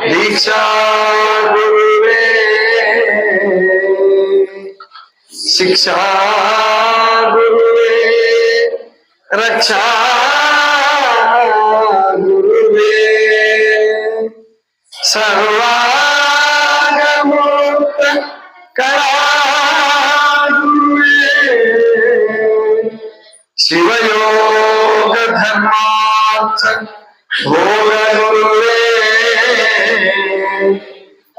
दीक्षा गुरुवे शिक्षा गुरुवे रक्षा गुरुवे सर्वागमोक्त करा गुरुवे शिवयोग धर्मार्थ भोग गुरुवे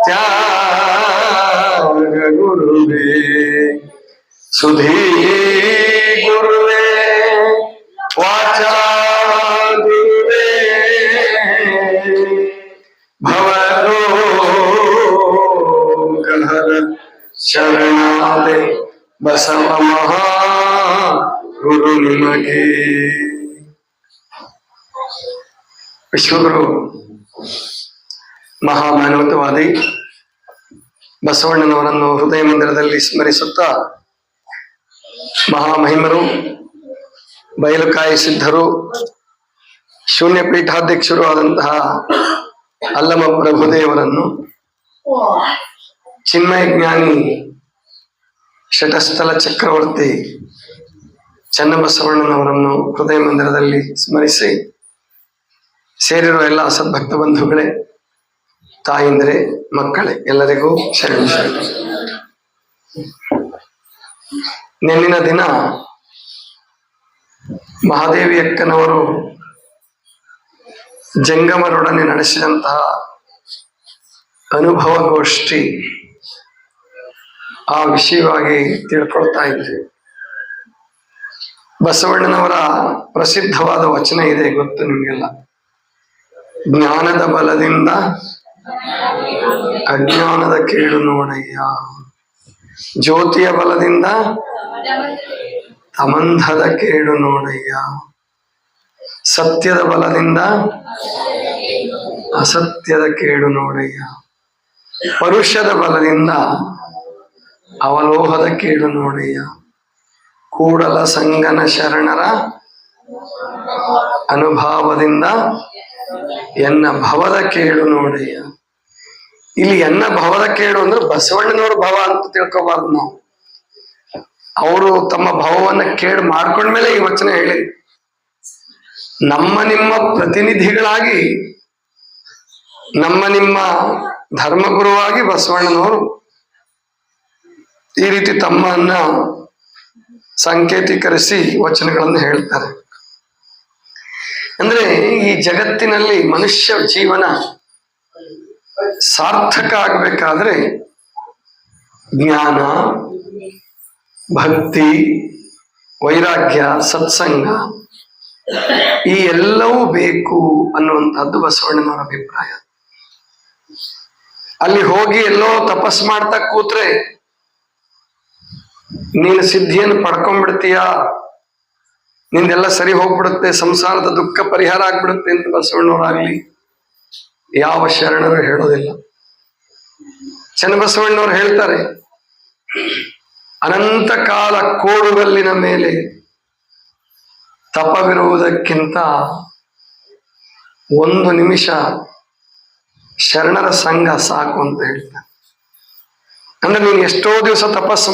त्याग गुरुवे सुधी गुरुवे वाचा गुरुवे भवरोगहर शरणादे बसव महा गुरु निಮಗೆ ವಿಶ್ವಗುರು ಮಹಾಮಾನವತವಾದಿ ಬಸವಣ್ಣನವರನ್ನು ಹೃದಯ ಮಂದಿರದಲ್ಲಿ ಸ್ಮರಿಸುತ್ತಾ ಮಹಾಮಹಿಮರು ಬಯಲುಕಾಯಿ ಸಿದ್ಧರು ಶೂನ್ಯ ಪೀಠಾಧ್ಯಕ್ಷರು ಆದಂತಹ ಅಲ್ಲಮ ಪ್ರಭುದೇವರನ್ನು ಚಿನ್ಮಯ ಜ್ಞಾನಿ ಶಟಸ್ಥಲ ಚಕ್ರವರ್ತಿ ಚನ್ನಬಸವಣ್ಣನವರನ್ನು ಹೃದಯ ಮಂದಿರದಲ್ಲಿ ಸ್ಮರಿಸಿ ಸೇರಿರುವ ಎಲ್ಲ ಸದ್ಭಕ್ತ ಬಂಧುಗಳೇ, ತಾಯಿಂದರೆ, ಮಕ್ಕಳೇ, ಎಲ್ಲರಿಗೂ ಶರಣ ಶರಣ. ನೆನ್ನಿನ ದಿನ ಮಹಾದೇವಿ ಅಕ್ಕನವರು ಜಂಗಮರೊಡನೆ ನಡೆಸಿದಂತಹ ಅನುಭವಗೋಷ್ಠಿ, ಆ ವಿಷಯವಾಗಿ ತಿಳ್ಕೊಳ್ತಾ ಇದ್ವಿ. ಬಸವಣ್ಣನವರ ಪ್ರಸಿದ್ಧವಾದ ವಚನ ಇದೆ, ಗೊತ್ತು ನಿಮಗೆಲ್ಲ. ಜ್ಞಾನದ ಬಲದಿಂದ ಅಜ್ಞಾನದ ಕೇಡು ನೋಡಯ್ಯ, ಜ್ಯೋತಿಯ ಬಲದಿಂದ ಅಮಂಧದ ಕೇಡು ನೋಡಯ್ಯ, ಸತ್ಯದ ಬಲದಿಂದ ಅಸತ್ಯದ ಕೇಡು ನೋಡಯ್ಯ, ಪರುಷದ ಬಲದಿಂದ ಅವಲೋಹದ ಕೇಡು ನೋಡಯ್ಯ, ಕೂಡಲ ಸಂಗನ ಶರಣರ ಅನುಭಾವದಿಂದ ಎನ್ನ ಭವದ ಕೇಡು ನೋಡಯ್ಯ. ಇಲ್ಲಿ ಎನ್ನ ಭವದ ಕೇಡು ಅಂದ್ರೆ ಬಸವಣ್ಣನವ್ರ ಭವ ಅಂತ ತಿಳ್ಕೊಬಾರ್ದು ನಾವು. ಅವರು ತಮ್ಮ ಭವವನ್ನ ಕೇಡು ಮಾಡ್ಕೊಂಡ್ಮೇಲೆ ಈ ವಚನ ಹೇಳಿ, ನಮ್ಮ ನಿಮ್ಮ ಪ್ರತಿನಿಧಿಗಳಾಗಿ, ನಮ್ಮ ನಿಮ್ಮ ಧರ್ಮಗುರುವಾಗಿ ಬಸವಣ್ಣನವರು ಈ ರೀತಿ ತಮ್ಮನ್ನ ಸಂಕೇತೀಕರಿಸಿ ವಚನಗಳನ್ನು ಹೇಳ್ತಾರೆ. ಅಂದ್ರೆ ಈ ಜಗತ್ತಿನಲ್ಲಿ ಮನುಷ್ಯ ಜೀವನ ಸಾರ್ಥಕ ಆಗ್ಬೇಕಾದ್ರೆ ಜ್ಞಾನ, ಭಕ್ತಿ, ವೈರಾಗ್ಯ, ಸತ್ಸಂಗ ಈ ಎಲ್ಲವೂ ಬೇಕು ಅನ್ನುವಂಥದ್ದು ಬಸವಣ್ಣನವರ ಅಭಿಪ್ರಾಯ. ಅಲ್ಲಿ ಹೋಗಿ ಎಲ್ಲೋ ತಪಸ್ ಮಾಡ್ತಾ ಕೂತ್ರೆ ನೀನು ಸಿದ್ಧಿಯನ್ನು ಪಡ್ಕೊಂಡ್ಬಿಡ್ತೀಯ, ನಿಂದೆಲ್ಲ ಸರಿ ಹೋಗ್ಬಿಡುತ್ತೆ, ಸಂಸಾರದ ದುಃಖ ಪರಿಹಾರ ಆಗ್ಬಿಡುತ್ತೆ ಅಂತ ಬಸವಣ್ಣವರಾಗ್ಲಿ ಯಾವ ಶರಣರು ಹೇಳೋದಿಲ್ಲ. ಚನ್ನಬಸವಣ್ಣವ್ರು ಹೇಳ್ತಾರೆ, ಅನಂತ ಕಾಲ ಕೋಡುಗಲ್ಲಿನ ಮೇಲೆ ತಪವಿರುವುದಕ್ಕಿಂತ ಒಂದು ನಿಮಿಷ ಶರಣರ ಸಂಘ ಸಾಕು ಅಂತ ಹೇಳ್ತಾರೆ. ಅಂದ್ರೆ ನೀನು ಎಷ್ಟೋ ದಿವಸ ತಪಸ್ಸು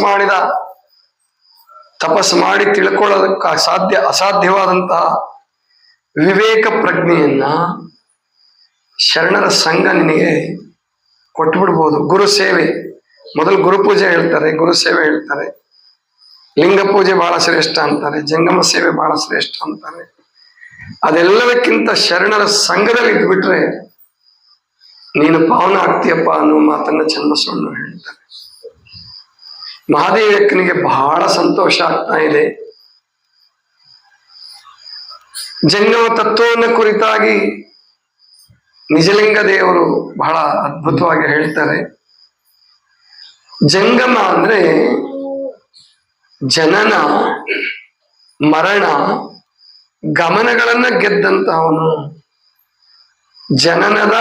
ಮಾಡಿ ತಿಳ್ಕೊಳ್ಳೋದಕ್ಕೆ ಅಸಾಧ್ಯವಾದಂತಹ ವಿವೇಕ ಪ್ರಜ್ಞೆಯನ್ನ ಶರಣರ ಸಂಘ ನಿನಗೆ ಕೊಟ್ಟು ಬಿಡ್ಬೋದು. ಗುರು ಸೇವೆ, ಮೊದಲು ಗುರು ಪೂಜೆ ಹೇಳ್ತಾರೆ, ಗುರು ಸೇವೆ ಹೇಳ್ತಾರೆ, ಲಿಂಗ ಪೂಜೆ ಬಹಳ ಶ್ರೇಷ್ಠ ಅಂತಾರೆ, ಜಂಗಮ ಸೇವೆ ಬಹಳ ಶ್ರೇಷ್ಠ ಅಂತಾರೆ. ಅದೆಲ್ಲದಕ್ಕಿಂತ ಶರಣರ ಸಂಘದಲ್ಲಿ ಇದ್ಬಿಟ್ರೆ ನೀನು ಪಾವನ ಆಗ್ತೀಯಪ್ಪ ಅನ್ನೋ ಮಾತನ್ನ ಚನ್ನಬಸವಣ್ಣ ಹೇಳ್ತಾರೆ. ಮಹಾದೇವಕ್ಕನಿಗೆ ಬಹಳ ಸಂತೋಷ ಆಗ್ತಾ ಇದೆ. ಜಂಗಮ ತತ್ವವನ್ನು ಕುರಿತಾಗಿ ನಿಜಲಿಂಗ ದೇವರು ಬಹಳ ಅದ್ಭುತವಾಗಿ ಹೇಳ್ತಾರೆ. ಜಂಗಮ ಅಂದ್ರೆ ಜನನ ಮರಣ ಗಮನಗಳನ್ನ ಗೆದ್ದಂತವನು. ಜನನದ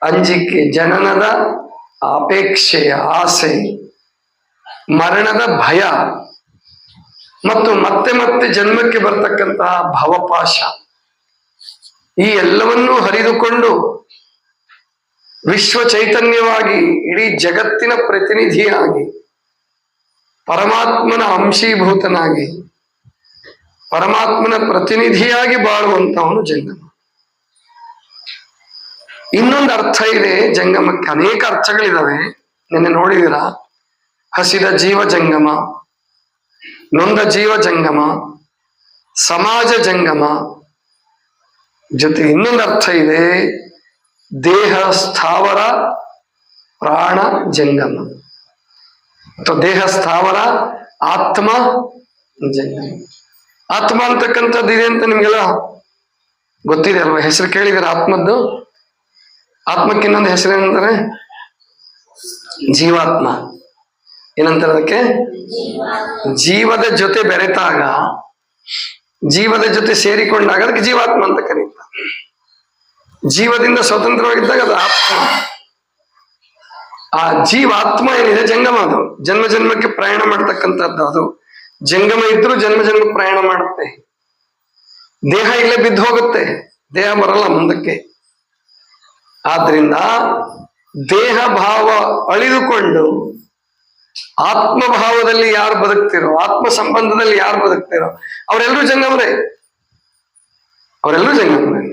ಅಂಜಿಕೆ, ಜನನದ ಅಪೇಕ್ಷೆಯ ಆಸೆ, ಮರಣದ ಭಯ ಮತ್ತು ಮತ್ತೆ ಮತ್ತೆ ಜನ್ಮಕ್ಕೆ ಬರ್ತಕ್ಕಂತಹ ಭವಪಾಶ, ಈ ಎಲ್ಲವನ್ನೂ ಹರಿದುಕೊಂಡು ವಿಶ್ವ ಚೈತನ್ಯವಾಗಿ ಇಡೀ ಜಗತ್ತಿನ ಪ್ರತಿನಿಧಿಯಾಗಿ ಪರಮಾತ್ಮನ ಅಂಶೀಭೂತನಾಗಿ ಪರಮಾತ್ಮನ ಪ್ರತಿನಿಧಿಯಾಗಿ ಬಾಳುವಂತವನು ಜಂಗಮ. ಇನ್ನೊಂದು ಅರ್ಥ ಇದೆ ಜಂಗಮಕ್ಕೆ, ಅನೇಕ ಅರ್ಥಗಳಿದಾವೆ. ನಿನ್ನೆ ನೋಡಿದಿರ, ಹಸಿದ ಜೀವ ಜಂಗಮ, ನೊಂದ ಜೀವ ಜಂಗಮ, ಸಮಾಜ ಜಂಗಮ. ಜೊತೆ ಇನ್ನೊಂದು ಅರ್ಥ ಇದೆ, ದೇಹ ಸ್ಥಾವರ ಪ್ರಾಣ ಜಂಗಮ, ಅಥವಾ ದೇಹ ಸ್ಥಾವರ ಆತ್ಮ ಜಂಗಮ. ಆತ್ಮ ಅಂತಕ್ಕಂಥದ್ದು ಇದೆ ಅಂತ ನಿಮ್ಗೆಲ್ಲ ಗೊತ್ತಿದೆ ಅಲ್ವಾ? ಹೆಸರು ಕೇಳಿದಿರ ಆತ್ಮದ್ದು? ಆತ್ಮಕ್ಕೆ ಇನ್ನೊಂದು ಹೆಸರು ಏನಂತಾರೆ? ಜೀವಾತ್ಮ. ಏನಂತಾರೆ ಅದಕ್ಕೆ? ಜೀವದ ಜೊತೆ ಬೆರೆತಾಗ, ಜೀವದ ಜೊತೆ ಸೇರಿಕೊಂಡಾಗ ಅದಕ್ಕೆ ಜೀವಾತ್ಮ ಅಂತ ಕರೀತಾರೆ. ಜೀವದಿಂದ ಸ್ವತಂತ್ರವಾಗಿದ್ದಾಗ ಅದು ಆತ್ಮ. ಆ ಜೀವಾತ್ಮ ಏನಿದೆ ಜಂಗಮ, ಅದು ಜನ್ಮ ಜನ್ಮಕ್ಕೆ ಪ್ರಯಾಣ ಮಾಡ್ತಕ್ಕಂಥದ್ದು. ಅದು ಜಂಗಮ ಇದ್ರೂ ಜನ್ಮ ಜನ್ಮ ಪ್ರಯಾಣ ಮಾಡುತ್ತೆ. ದೇಹ ಇಲ್ಲೇ ಬಿದ್ದು ಹೋಗುತ್ತೆ, ದೇಹ ಬರಲ್ಲ ಮುಂದಕ್ಕೆ. ಆದ್ರಿಂದ ದೇಹ ಭಾವ ಅಳಿದುಕೊಂಡು ಆತ್ಮಭಾವದಲ್ಲಿ ಯಾರು ಬದುಕ್ತಿರೋ, ಆತ್ಮ ಸಂಬಂಧದಲ್ಲಿ ಯಾರು ಬದುಕ್ತಿರೋ ಅವರೆಲ್ಲರೂ ಜಂಗಮರೇ, ಅವರೆಲ್ಲರೂ ಜಂಗಮರೇ.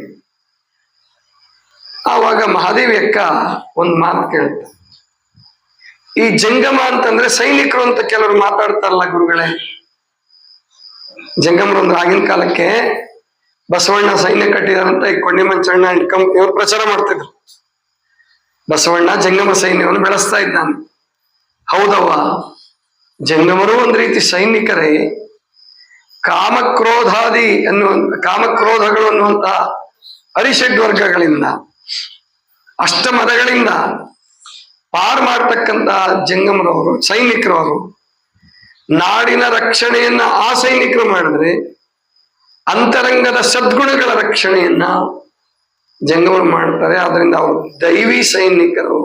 ಆವಾಗ ಮಹಾದೇವಿ ಅಕ್ಕ ಒಂದು ಮಾತು ಕೇಳ್ತಾರೆ. ಈ ಜಂಗಮ ಅಂತಂದ್ರೆ ಸೈನಿಕರು ಅಂತ ಕೆಲವರು ಮಾತಾಡ್ತಾರಲ್ಲ ಗುರುಗಳೇ. ಜಂಗಮರು ಅಂದ್ರೆ ಆಗಿನ ಕಾಲಕ್ಕೆ ಬಸವಣ್ಣ ಸೈನ್ಯ ಕಟ್ಟಿದಾರಂತ ಈ ಕೊಂಡಿ ಮಂಚಣ್ಣ ಇವರು ಪ್ರಚಾರ ಮಾಡ್ತಿದ್ರು. ಬಸವಣ್ಣ ಜಂಗಮ ಸೈನ್ಯವನ್ನು ಬೆಳೆಸ್ತಾ ಇದ್ದಾನೆ. ಹೌದವ್ವ, ಜಂಗಮರು ಒಂದ್ ರೀತಿ ಸೈನಿಕರೇ. ಕಾಮಕ್ರೋಧಾದಿ ಕಾಮಕ್ರೋಧಗಳು ಅನ್ನುವಂತಹ ಅರಿಷಡ್ವರ್ಗಗಳಿಂದ, ಅಷ್ಟಮದಗಳಿಂದ ಪಾರ್ ಮಾಡ್ತಕ್ಕಂತ ಜಂಗಮರವರು, ಸೈನಿಕರವರು. ನಾಡಿನ ರಕ್ಷಣೆಯನ್ನ ಆ ಸೈನಿಕರು ಮಾಡಿದ್ರೆ, ಅಂತರಂಗದ ಸದ್ಗುಣಗಳ ರಕ್ಷಣೆಯನ್ನ ಜಂಗಮರು ಮಾಡ್ತಾರೆ. ಆದ್ರಿಂದ ಅವರು ದೈವಿ ಸೈನಿಕರು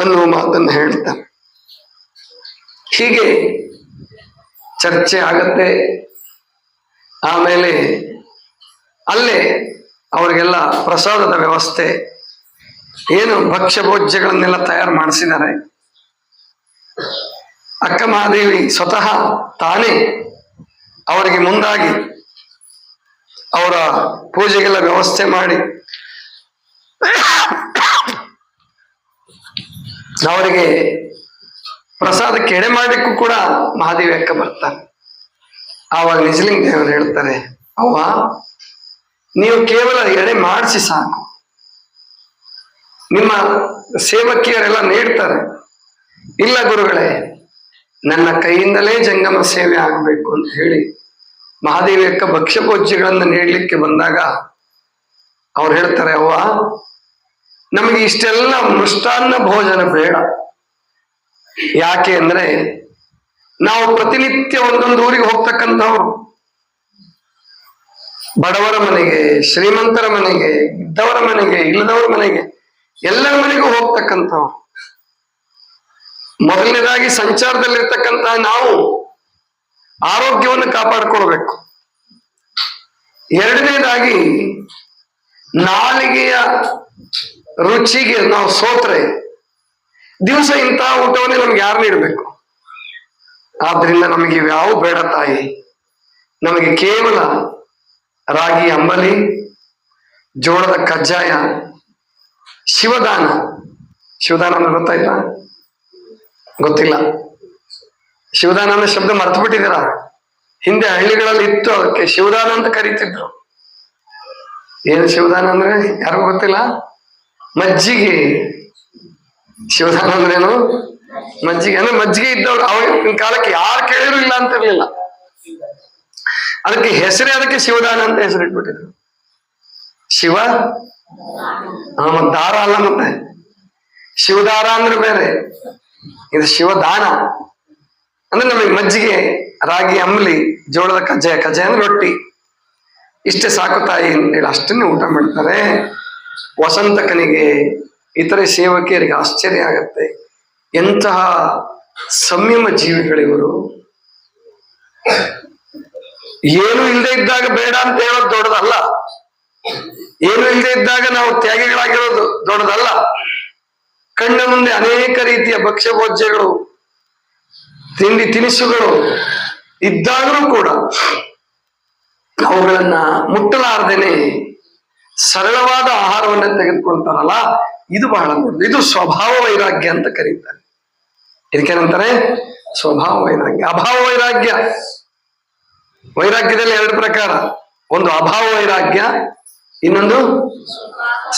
ಅನ್ನುವ ಮಾತನ್ನು ಹೇಳ್ತಾರೆ. ಹೀಗೆ ಚರ್ಚೆ ಆಗತ್ತೆ. ಆಮೇಲೆ ಅಲ್ಲೇ ಅವರಿಗೆಲ್ಲ ಪ್ರಸಾದದ ವ್ಯವಸ್ಥೆ, ಏನು ಭಕ್ಷ್ಯ ಭೋಜ್ಯಗಳನ್ನೆಲ್ಲ ತಯಾರು ಮಾಡಿಸಿದ್ದಾರೆ. ಅಕ್ಕ ಮಹಾದೇವಿ ಸ್ವತಃ ತಾನೇ ಅವರಿಗೆ ಮುಂದಾಗಿ ಅವರ ಪೂಜೆಗೆಲ್ಲ ವ್ಯವಸ್ಥೆ ಮಾಡಿ ಅವರಿಗೆ ಪ್ರಸಾದಕ್ಕೆ ಎಡೆ ಮಾಡಲಿಕ್ಕೂ ಕೂಡ ಮಹಾದೇವಿ ಅಕ್ಕ ಬರ್ತಾರೆ. ಆವಾಗ ನಿಜಲಿಂಗ ದೇವರು ಹೇಳ್ತಾರೆ, ಅವ್ವ ನೀವು ಕೇವಲ ಎಡೆ ಮಾಡಿಸಿ ಸಾಕು, ನಿಮ್ಮ ಸೇವಕಿಯರೆಲ್ಲ ನೀಡ್ತಾರೆ. ಇಲ್ಲ ಗುರುಗಳೇ, ನನ್ನ ಕೈಯಿಂದಲೇ ಜಂಗಮ ಸೇವೆ ಆಗಬೇಕು ಅಂತ ಹೇಳಿ ಮಹಾದೇವಿ ಅಕ್ಕ ಭಕ್ಷ್ಯ ಭೋಜ್ಯಗಳನ್ನು ನೀಡಲಿಕ್ಕೆ ಬಂದಾಗ ಅವ್ರು ಹೇಳ್ತಾರೆ, ಅವ್ವ ನಮಗೆ ಇಷ್ಟೆಲ್ಲ ಮೃಷ್ಟಾನ್ನ ಭೋಜನ ಬೇಡ. ಯಾಕೆ ಅಂದ್ರೆ ನಾವು ಪ್ರತಿನಿತ್ಯ ಒಂದೊಂದು ಊರಿಗೆ ಹೋಗ್ತಕ್ಕಂಥವ್ರು. ಬಡವರ ಮನೆಗೆ, ಶ್ರೀಮಂತರ ಮನೆಗೆ, ಇದ್ದವರ ಮನೆಗೆ, ಇಲ್ಲದವರ ಮನೆಗೆ, ಎಲ್ಲರ ಮನೆಗೂ ಹೋಗ್ತಕ್ಕಂಥವ್ರು. ಮೊದಲನೇದಾಗಿ ಸಂಚಾರದಲ್ಲಿರ್ತಕ್ಕಂತಹ ನಾವು ಆರೋಗ್ಯವನ್ನು ಕಾಪಾಡಿಕೊಳ್ಬೇಕು. ಎರಡನೇದಾಗಿ ನಾಲಿಗೆಯ ರುಚಿಗೆ ನಾವು ಸೋತ್ರೆ ದಿವಸ ಇಂತಹ ಊಟವನ್ನೇ ನಮ್ಗೆ ಯಾರು ನೀಡಬೇಕು? ಆದ್ರಿಂದ ನಮಗೆ ಇವ್ಯಾವ ಬೇಡ ತಾಯಿ. ನಮಗೆ ಕೇವಲ ರಾಗಿ ಅಂಬಲಿ, ಜೋಳದ ಕಜ್ಜಾಯ, ಶಿವದಾನ. ಶಿವದಾನ ಅಂದ್ರೆ ಗೊತ್ತಾಯ್ತಾ? ಗೊತ್ತಿಲ್ಲ. ಶಿವದಾನ ಅನ್ನೋ ಶಬ್ದ ಮರ್ತು ಬಿಟ್ಟಿದ್ದೀರಾ? ಹಿಂದೆ ಹಳ್ಳಿಗಳಲ್ಲಿ ಇತ್ತು, ಅದಕ್ಕೆ ಶಿವದಾನ ಅಂತ ಕರೀತಿದ್ರು. ಏನು ಶಿವದಾನ ಅಂದ್ರೆ ಯಾರಿಗೂ ಗೊತ್ತಿಲ್ಲ? ಮಜ್ಜಿಗೆ, ಶಿವದಾನ ಅಂದ್ರೇನು? ಮಜ್ಜಿಗೆ. ಅಂದ್ರೆ ಮಜ್ಜಿಗೆ ಇದ್ದವ್ರು ಅವಾಗಿನ ಕಾಲಕ್ಕೆ ಯಾರು ಕೇಳಿದ್ರು ಇಲ್ಲ ಅಂತ ಇರ್ಲಿಲ್ಲ. ಅದಕ್ಕೆ ಹೆಸರೇ ಅದಕ್ಕೆ ಶಿವದಾನ ಅಂತ ಹೆಸರಿಟ್ಬಿಟ್ಟಿದ್ರು. ಶಿವ ದಾರ ಅಲ್ಲ, ಮತ್ತೆ ಶಿವದಾರ ಅಂದ್ರೆ ಬೇರೆ, ಇದು ಶಿವದಾನ ಅಂದ್ರೆ ನಮಗೆ ಮಜ್ಜಿಗೆ, ರಾಗಿ ಅಂಬ್ಲಿ, ಜೋಳದ ಕಜ್ಜಾಯ, ಕಜ್ಜಾಯ ಅಂದ್ರೆ ರೊಟ್ಟಿ, ಇಷ್ಟೇ ಸಾಕು ತಾಯಿ ಅಂತೇಳಿ ಅಷ್ಟನ್ನೇ ಊಟ ಮಾಡ್ತಾರೆ. ವಸಂತಕನಿಗೆ ಇತರೆ ಸೇವಕಿಯರಿಗೆ ಆಶ್ಚರ್ಯ ಆಗತ್ತೆ, ಎಂತಹ ಸಂಯಮ ಜೀವಿಗಳಿವರು. ಏನು ಇಲ್ಲದೆ ಇದ್ದಾಗ ಬೇಡ ಅಂತ ಹೇಳೋದು ದೊಡ್ಡದಲ್ಲ, ಏನು ಇಲ್ಲದೆ ಇದ್ದಾಗ ನಾವು ತ್ಯಾಗಿಗಳಾಗಿರೋದು ದೊಡ್ಡದಲ್ಲ. ಕಣ್ಣ ಮುಂದೆ ಅನೇಕ ರೀತಿಯ ಭಕ್ಷ್ಯ ಭೋಜ್ಯಗಳು, ತಿಂಡಿ ತಿನಿಸುಗಳು ಇದ್ದಾಗಲೂ ಕೂಡ ಅವುಗಳನ್ನ ಮುಟ್ಟಲಾರ್ದೇನೆ ಸರಳವಾದ ಆಹಾರವನ್ನ ತೆಗೆದುಕೊಳ್ತಾರಲ್ಲ, ಇದು ಬಹಳ ದೊಡ್ಡದು. ಇದು ಸ್ವಭಾವ ವೈರಾಗ್ಯ ಅಂತ ಕರೀತಾರೆ. ಇದಕ್ಕೇನಂತಾರೆ? ಸ್ವಭಾವ ವೈರಾಗ್ಯ. ಅಭಾವ ವೈರಾಗ್ಯ, ವೈರಾಗ್ಯದಲ್ಲಿ ಎರಡು ಪ್ರಕಾರ, ಒಂದು ಅಭಾವ ವೈರಾಗ್ಯ, ಇನ್ನೊಂದು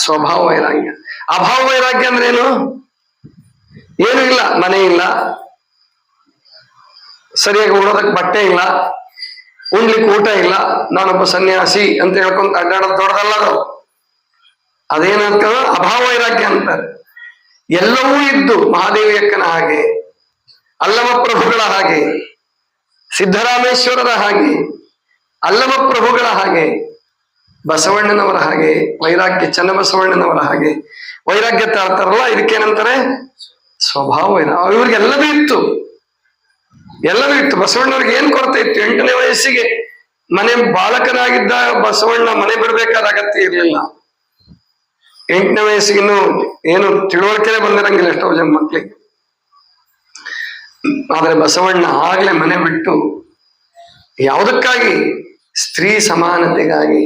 ಸ್ವಭಾವ ವೈರಾಗ್ಯ. ಅಭಾವ ವೈರಾಗ್ಯ ಅಂದ್ರೆ ಏನು? ಏನು ಇಲ್ಲ, ಮನೆ ಇಲ್ಲ, ಸರಿಯಾಗಿ ಉಳೋದಕ್ಕೆ ಬಟ್ಟೆ ಇಲ್ಲ, ಉಣ್ಲಿಕ್ಕೆ ಊಟ ಇಲ್ಲ, ನಾನೊಬ್ಬ ಸನ್ಯಾಸಿ ಅಂತ ಹೇಳ್ಕೊಂತ ಅಡ್ಡಾಡೋದು ದೊಡ್ಡದಲ್ಲ ಅದು. ಅದೇನಂತ ಅಭಾವ ವೈರಾಗ್ಯ ಅಂತಾರೆ. ಎಲ್ಲವೂ ಇದ್ದು ಮಹಾದೇವಿ ಅಕ್ಕನ ಹಾಗೆ, ಅಲ್ಲಮ ಪ್ರಭುಗಳ ಹಾಗೆ, ಸಿದ್ದರಾಮೇಶ್ವರರ ಹಾಗೆ, ಅಲ್ಲಮ ಪ್ರಭುಗಳ ಹಾಗೆ, ಬಸವಣ್ಣನವರ ಹಾಗೆ, ವೈರಾಗ್ಯ ಚನ್ನಬಸವಣ್ಣನವರ ಹಾಗೆ ವೈರಾಗ್ಯ ತಾಳ್ತಾರಲ್ಲ, ಇದಕ್ಕೇನಂತಾರೆ? ಸ್ವಭಾವ ವೈರಾಗ್ಯ. ಇವ್ರಿಗೆಲ್ಲದೂ ಇತ್ತು, ಎಲ್ಲವೂ ಇತ್ತು. ಬಸವಣ್ಣವ್ರಿಗೆ ಏನ್ ಕೊರತೆ ಇತ್ತು? 8ನೇ ವಯಸ್ಸಿಗೆ ಮನೆ ಬಾಲಕನಾಗಿದ್ದ ಬಸವಣ್ಣ ಮನೆ ಬಿಡ್ಬೇಕಾದ ಅಗತ್ಯ ಇರಲಿಲ್ಲ. 8ನೇ ವಯಸ್ಸಿಗೆ ಇನ್ನು ಏನು ತಿಳುವಳಿಕೆನೆ ಬಂದಿರಂಗಿಲ್ಲ ಎಷ್ಟೋ ಜನ ಮಕ್ಳಿಗೆ. ಆದ್ರೆ ಬಸವಣ್ಣ ಆಗ್ಲೇ ಮನೆ ಬಿಟ್ಟು, ಯಾವುದಕ್ಕಾಗಿ? ಸ್ತ್ರೀ ಸಮಾನತೆಗಾಗಿ.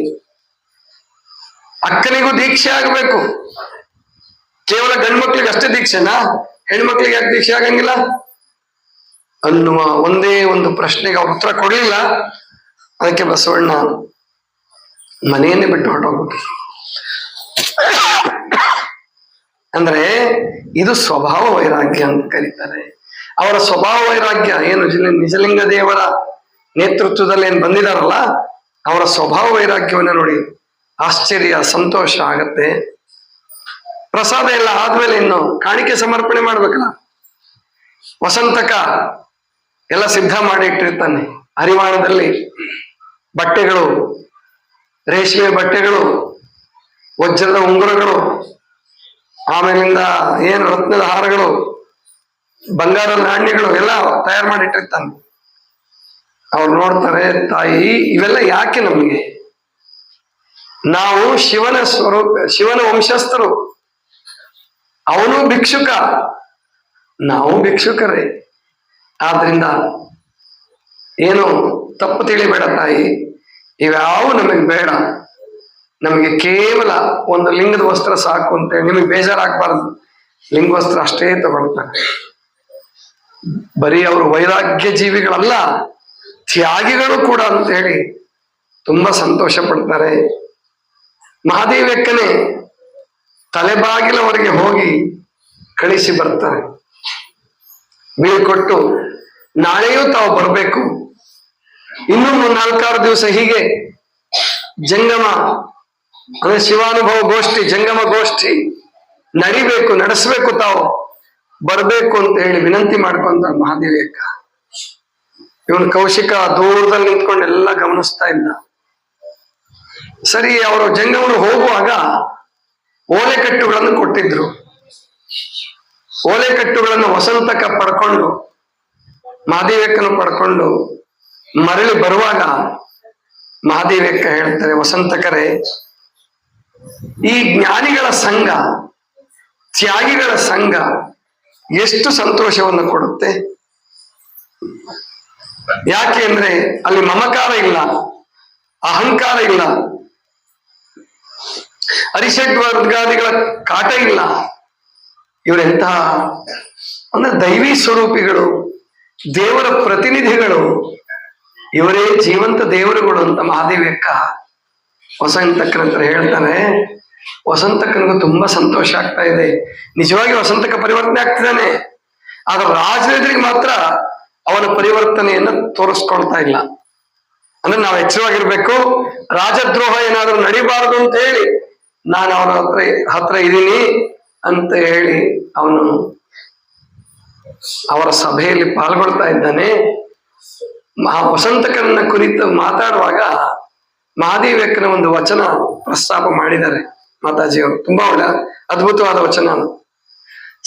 ಅಕ್ಕನಿಗೂ ದೀಕ್ಷೆ ಆಗಬೇಕು. ಕೇವಲ ಗಂಡ್ಮಕ್ಳಿಗೆ ಅಷ್ಟೇ ದೀಕ್ಷೆನಾ? ಹೆಣ್ಮಕ್ಳಿಗೆ ಯಾಕೆ ದೀಕ್ಷೆ ಆಗಂಗಿಲ್ಲ ಅನ್ನುವ ಒಂದೇ ಒಂದು ಪ್ರಶ್ನೆಗೆ ಅವ್ರ ಉತ್ತರ ಕೊಡ್ಲಿಲ್ಲ. ಅದಕ್ಕೆ ಬಸವಣ್ಣ ಮನೆಯನ್ನೇ ಬಿಟ್ಟು ಹೊರಟೋಗ್ಬೇಕು. ಅಂದ್ರೆ ಇದು ಸ್ವಭಾವ ವೈರಾಗ್ಯ ಅಂತ ಕರೀತಾರೆ. ಅವರ ಸ್ವಭಾವ ವೈರಾಗ್ಯ ಏನು ನಿಜಲಿಂಗ ದೇವರ ನೇತೃತ್ವದಲ್ಲಿ ಏನ್ ಬಂದಿದಾರಲ್ಲ, ಅವರ ಸ್ವಭಾವ ವೈರಾಗ್ಯವನ್ನ ನೋಡಿ ಆಶ್ಚರ್ಯ, ಸಂತೋಷ ಆಗತ್ತೆ. ಪ್ರಸಾದ ಎಲ್ಲ ಆದ್ಮೇಲೆ ಇನ್ನು ಕಾಣಿಕೆ ಸಮರ್ಪಣೆ ಮಾಡ್ಬೇಕಲ್ಲ. ವಸಂತಕ ಎಲ್ಲ ಸಿದ್ಧ ಮಾಡಿ ಇಟ್ಟಿರ್ತಾನೆ. ಹರಿವಾಣದಲ್ಲಿ ಬಟ್ಟೆಗಳು, ರೇಷ್ಮೆ ಬಟ್ಟೆಗಳು, ವಜ್ರದ ಉಂಗುರಗಳು, ಆಮೇಲಿಂದ ಏನು ರತ್ನದ ಹಾರಗಳು, ಬಂಗಾರದ ನಾಣ್ಯಗಳು ಎಲ್ಲ ತಯಾರು ಮಾಡಿಟ್ಟಿರ್ತಾನೆ. ಅವ್ರು ನೋಡ್ತಾರೆ, ತಾಯಿ ಇವೆಲ್ಲ ಯಾಕೆ ನಮಗೆ? ನಾವು ಶಿವನ ಸ್ವರೂಪ, ಶಿವನ ವಂಶಸ್ಥರು. ಅವನು ಭಿಕ್ಷುಕ, ನಾವು ಭಿಕ್ಷುಕರೇ. ಆದ್ರಿಂದ ಏನು ತಪ್ಪು ತಿಳಿಬೇಡ ತಾಯಿ, ಇವ್ಯಾವು ನಮಗೆ ಬೇಡ. ನಮಗೆ ಕೇವಲ ಒಂದು ಲಿಂಗದ ವಸ್ತ್ರ ಸಾಕು ಅಂತೇಳಿ ನಿಮಗೆ ಬೇಜಾರಾಗಬಾರದು. ಲಿಂಗ ವಸ್ತ್ರ ಅಷ್ಟೇ ತಗೊಳ್ತಾರೆ. ಬರೀ ಅವರು ವೈರಾಗ್ಯ ಜೀವಿಗಳಲ್ಲ, ತ್ಯಾಗಿಗಳು ಕೂಡ ಅಂತ ಹೇಳಿ ತುಂಬಾ ಸಂತೋಷ ಪಡ್ತಾರೆ. ಮಹಾದೇವಿ ಅಕ್ಕನೇ ತಲೆಬಾಗಿಲವರೆಗೆ ಹೋಗಿ ಕಳಿಸಿ ಬರ್ತಾರೆ, ಬೀಳ್ಕೊಟ್ಟು ನಾಳೆಯೂ ತಾವು ಬರಬೇಕು, ಇನ್ನೂ 4-6 ದಿವಸ ಹೀಗೆ ಜಂಗಮ ಅಂದ್ರೆ ಶಿವಾನುಭವ ಗೋಷ್ಠಿ, ಜಂಗಮ ಗೋಷ್ಠಿ ನಡಿಬೇಕು, ನಡೆಸ್ಬೇಕು, ತಾವು ಬರ್ಬೇಕು ಅಂತ ಹೇಳಿ ವಿನಂತಿ ಮಾಡ್ಕೊಂತ ಮಹಾದೇವಿ ಅಕ್ಕ. ಇವನ್ ಕೌಶಿಕ ದೂರದಲ್ಲಿ ನಿಂತ್ಕೊಂಡು ಎಲ್ಲ ಗಮನಿಸ್ತಾ ಇದ್ದ. ಸರಿ, ಅವರು ಜಂಗಮರು ಹೋಗುವಾಗ ಓಲೆಕಟ್ಟುಗಳನ್ನು ಕೊಟ್ಟಿದ್ರು. ಓಲೆಕಟ್ಟುಗಳನ್ನು ವಸಂತಕ ಪಡ್ಕೊಂಡು, ಮಹಾದೇವಿಯಕ್ಕನ್ನು ಪಡ್ಕೊಂಡು ಮರಳಿ ಬರುವಾಗ ಮಹಾದೇವಿಯಕ್ಕ ಹೇಳ್ತಾರೆ, ವಸಂತಕರೇ, ಈ ಜ್ಞಾನಿಗಳ ಸಂಘ, ತ್ಯಾಗಿಗಳ ಸಂಘ ಎಷ್ಟು ಸಂತೋಷವನ್ನು ಕೊಡುತ್ತೆ. ಯಾಕೆ ಅಂದ್ರೆ ಅಲ್ಲಿ ಮಮಕಾರ ಇಲ್ಲ, ಅಹಂಕಾರ ಇಲ್ಲ, ಅರಿಷಡ್ ವರ್ಗಾದಿಗಳ ಕಾಟ ಇಲ್ಲ. ಇವರೆಂತಹ ಅಂದ್ರೆ ದೈವಿ ಸ್ವರೂಪಿಗಳು, ದೇವರ ಪ್ರತಿನಿಧಿಗಳು, ಇವರೇ ಜೀವಂತ ದೇವರುಗಳು ಅಂತ ಮಹಾದೇವಿ ಅಕ್ಕ ವಸಂತಕ್ಕನ ಹತ್ರ ಹೇಳ್ತಾನೆ. ವಸಂತಕ್ಕನಿಗೂ ತುಂಬಾ ಸಂತೋಷ ಆಗ್ತಾ ಇದೆ. ನಿಜವಾಗಿ ವಸಂತಕ ಪರಿವರ್ತನೆ ಆಗ್ತಿದ್ದಾನೆ, ಆದ್ರೆ ರಾಜರಿಗೆ ಮಾತ್ರ ಅವನ ಪರಿವರ್ತನೆಯನ್ನ ತೋರಿಸ್ಕೊಳ್ತಾ ಇಲ್ಲ. ಅಂದ್ರೆ ನಾವು ಎಚ್ಚರವಾಗಿರ್ಬೇಕು. ರಾಜದ್ರೋಹ ಏನಾದ್ರೂ ನಡಿಬಾರದು ಅಂತ ಹೇಳಿ ನಾನು ಅವನ ಹತ್ರ ಇದ್ದೀನಿ ಅಂತ ಹೇಳಿ ಅವನು ಅವರ ಸಭೆಯಲ್ಲಿ ಪಾಲ್ಗೊಳ್ತಾ ಇದ್ದಾನೆ. ವಸಂತಕರನ್ನ ಕುರಿತು ಮಾತಾಡುವಾಗ ಮಹಾದೇವಕ್ಕನ ಒಂದು ವಚನ ಪ್ರಸ್ತಾಪ ಮಾಡಿದ್ದಾರೆ ಮಾತಾಜಿಯವರು. ತುಂಬಾ ಒಳ್ಳೆ ಅದ್ಭುತವಾದ ವಚನ.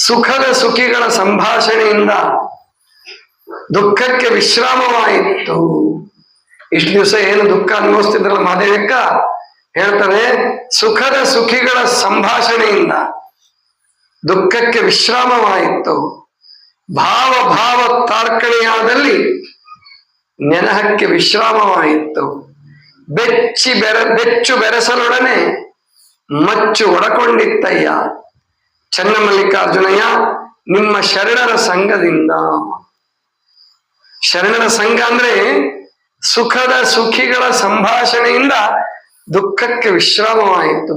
ಸುಖದ ಸುಖಿಗಳ ಸಂಭಾಷಣೆಯಿಂದ ದುಃಖಕ್ಕೆ ವಿಶ್ರಾಮವಾಯಿತು. ಇಷ್ಟು ದಿವಸ ಏನು ದುಃಖ ಅನುಭವಿಸ್ತಿದ್ರಲ್ಲ ಮಹಾದೇವಕ್ಕ, ಹೇಳ್ತಾರೆ ಸುಖದ ಸುಖಿಗಳ ಸಂಭಾಷಣೆಯಿಂದ ದುಃಖಕ್ಕೆ ವಿಶ್ರಾಮವಾಯಿತು. ಭಾವ ಭಾವ ತಾರ್ಕಣೆಯಾದಲ್ಲಿ ನೆನಹಕ್ಕೆ ವಿಶ್ರಾಮವಾಯಿತು. ಬೆಚ್ಚು ಬೆರೆಸಲೊಡನೆ ಮಚ್ಚು ಒಡಕೊಂಡಿತ್ತಯ್ಯ. ಚನ್ನಮಲ್ಲಿಕಾರ್ಜುನಯ್ಯ ನಿಮ್ಮ ಶರಣರ ಸಂಘದಿಂದ. ಶರಣರ ಸಂಘ ಅಂದ್ರೆ ಸುಖದ ಸುಖಿಗಳ ಸಂಭಾಷಣೆಯಿಂದ ದುಃಖಕ್ಕೆ ವಿಶ್ರಾಮವಾಯಿತು.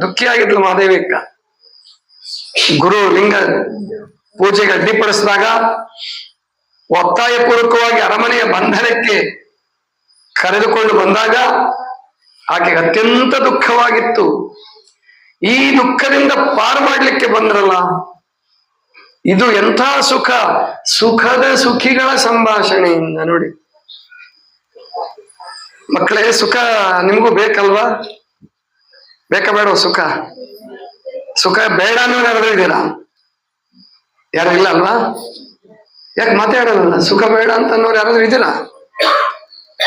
ದುಃಖಿಯಾಗಿದ್ಲು ಮಹಾದೇವಿಕ. ಗುರು ಲಿಂಗ ಪೂಜೆಗೆ ಅಡ್ಡಿಪಡಿಸಿದಾಗ ಒತ್ತಾಯ ಪೂರ್ವಕವಾಗಿ ಅರಮನೆಯ ಬಂಧನಕ್ಕೆ ಕರೆದುಕೊಂಡು ಬಂದಾಗ ಆಕೆಗೆ ಅತ್ಯಂತ ದುಃಖವಾಗಿತ್ತು. ಈ ದುಃಖದಿಂದ ಪಾರು ಮಾಡ್ಲಿಕ್ಕೆ ಬಂದ್ರಲ್ಲ, ಇದು ಎಂಥ ಸುಖ! ಸುಖದ ಸುಖಿಗಳ ಸಂಭಾಷಣೆಯಿಂದ. ನೋಡಿ ಮಕ್ಕಳೇ, ಸುಖ ನಿಮ್ಗೂ ಬೇಕಲ್ವಾ? ಬೇಕಾ ಬೇಡ? ಸುಖ ಸುಖ ಬೇಡ ಅನ್ನೋರು ಯಾರು ಇದ್ದೀರಾ? ಯಾರು ಇಲ್ಲ ಅಲ್ವಾ? ಯಾಕೆ ಮಾತಾಡೋದಲ್ಲ? ಸುಖ ಬೇಡ ಅಂತ ಅನ್ನೋರು ಯಾರಾದ್ರೂ ಇದ್ದೀರಾ?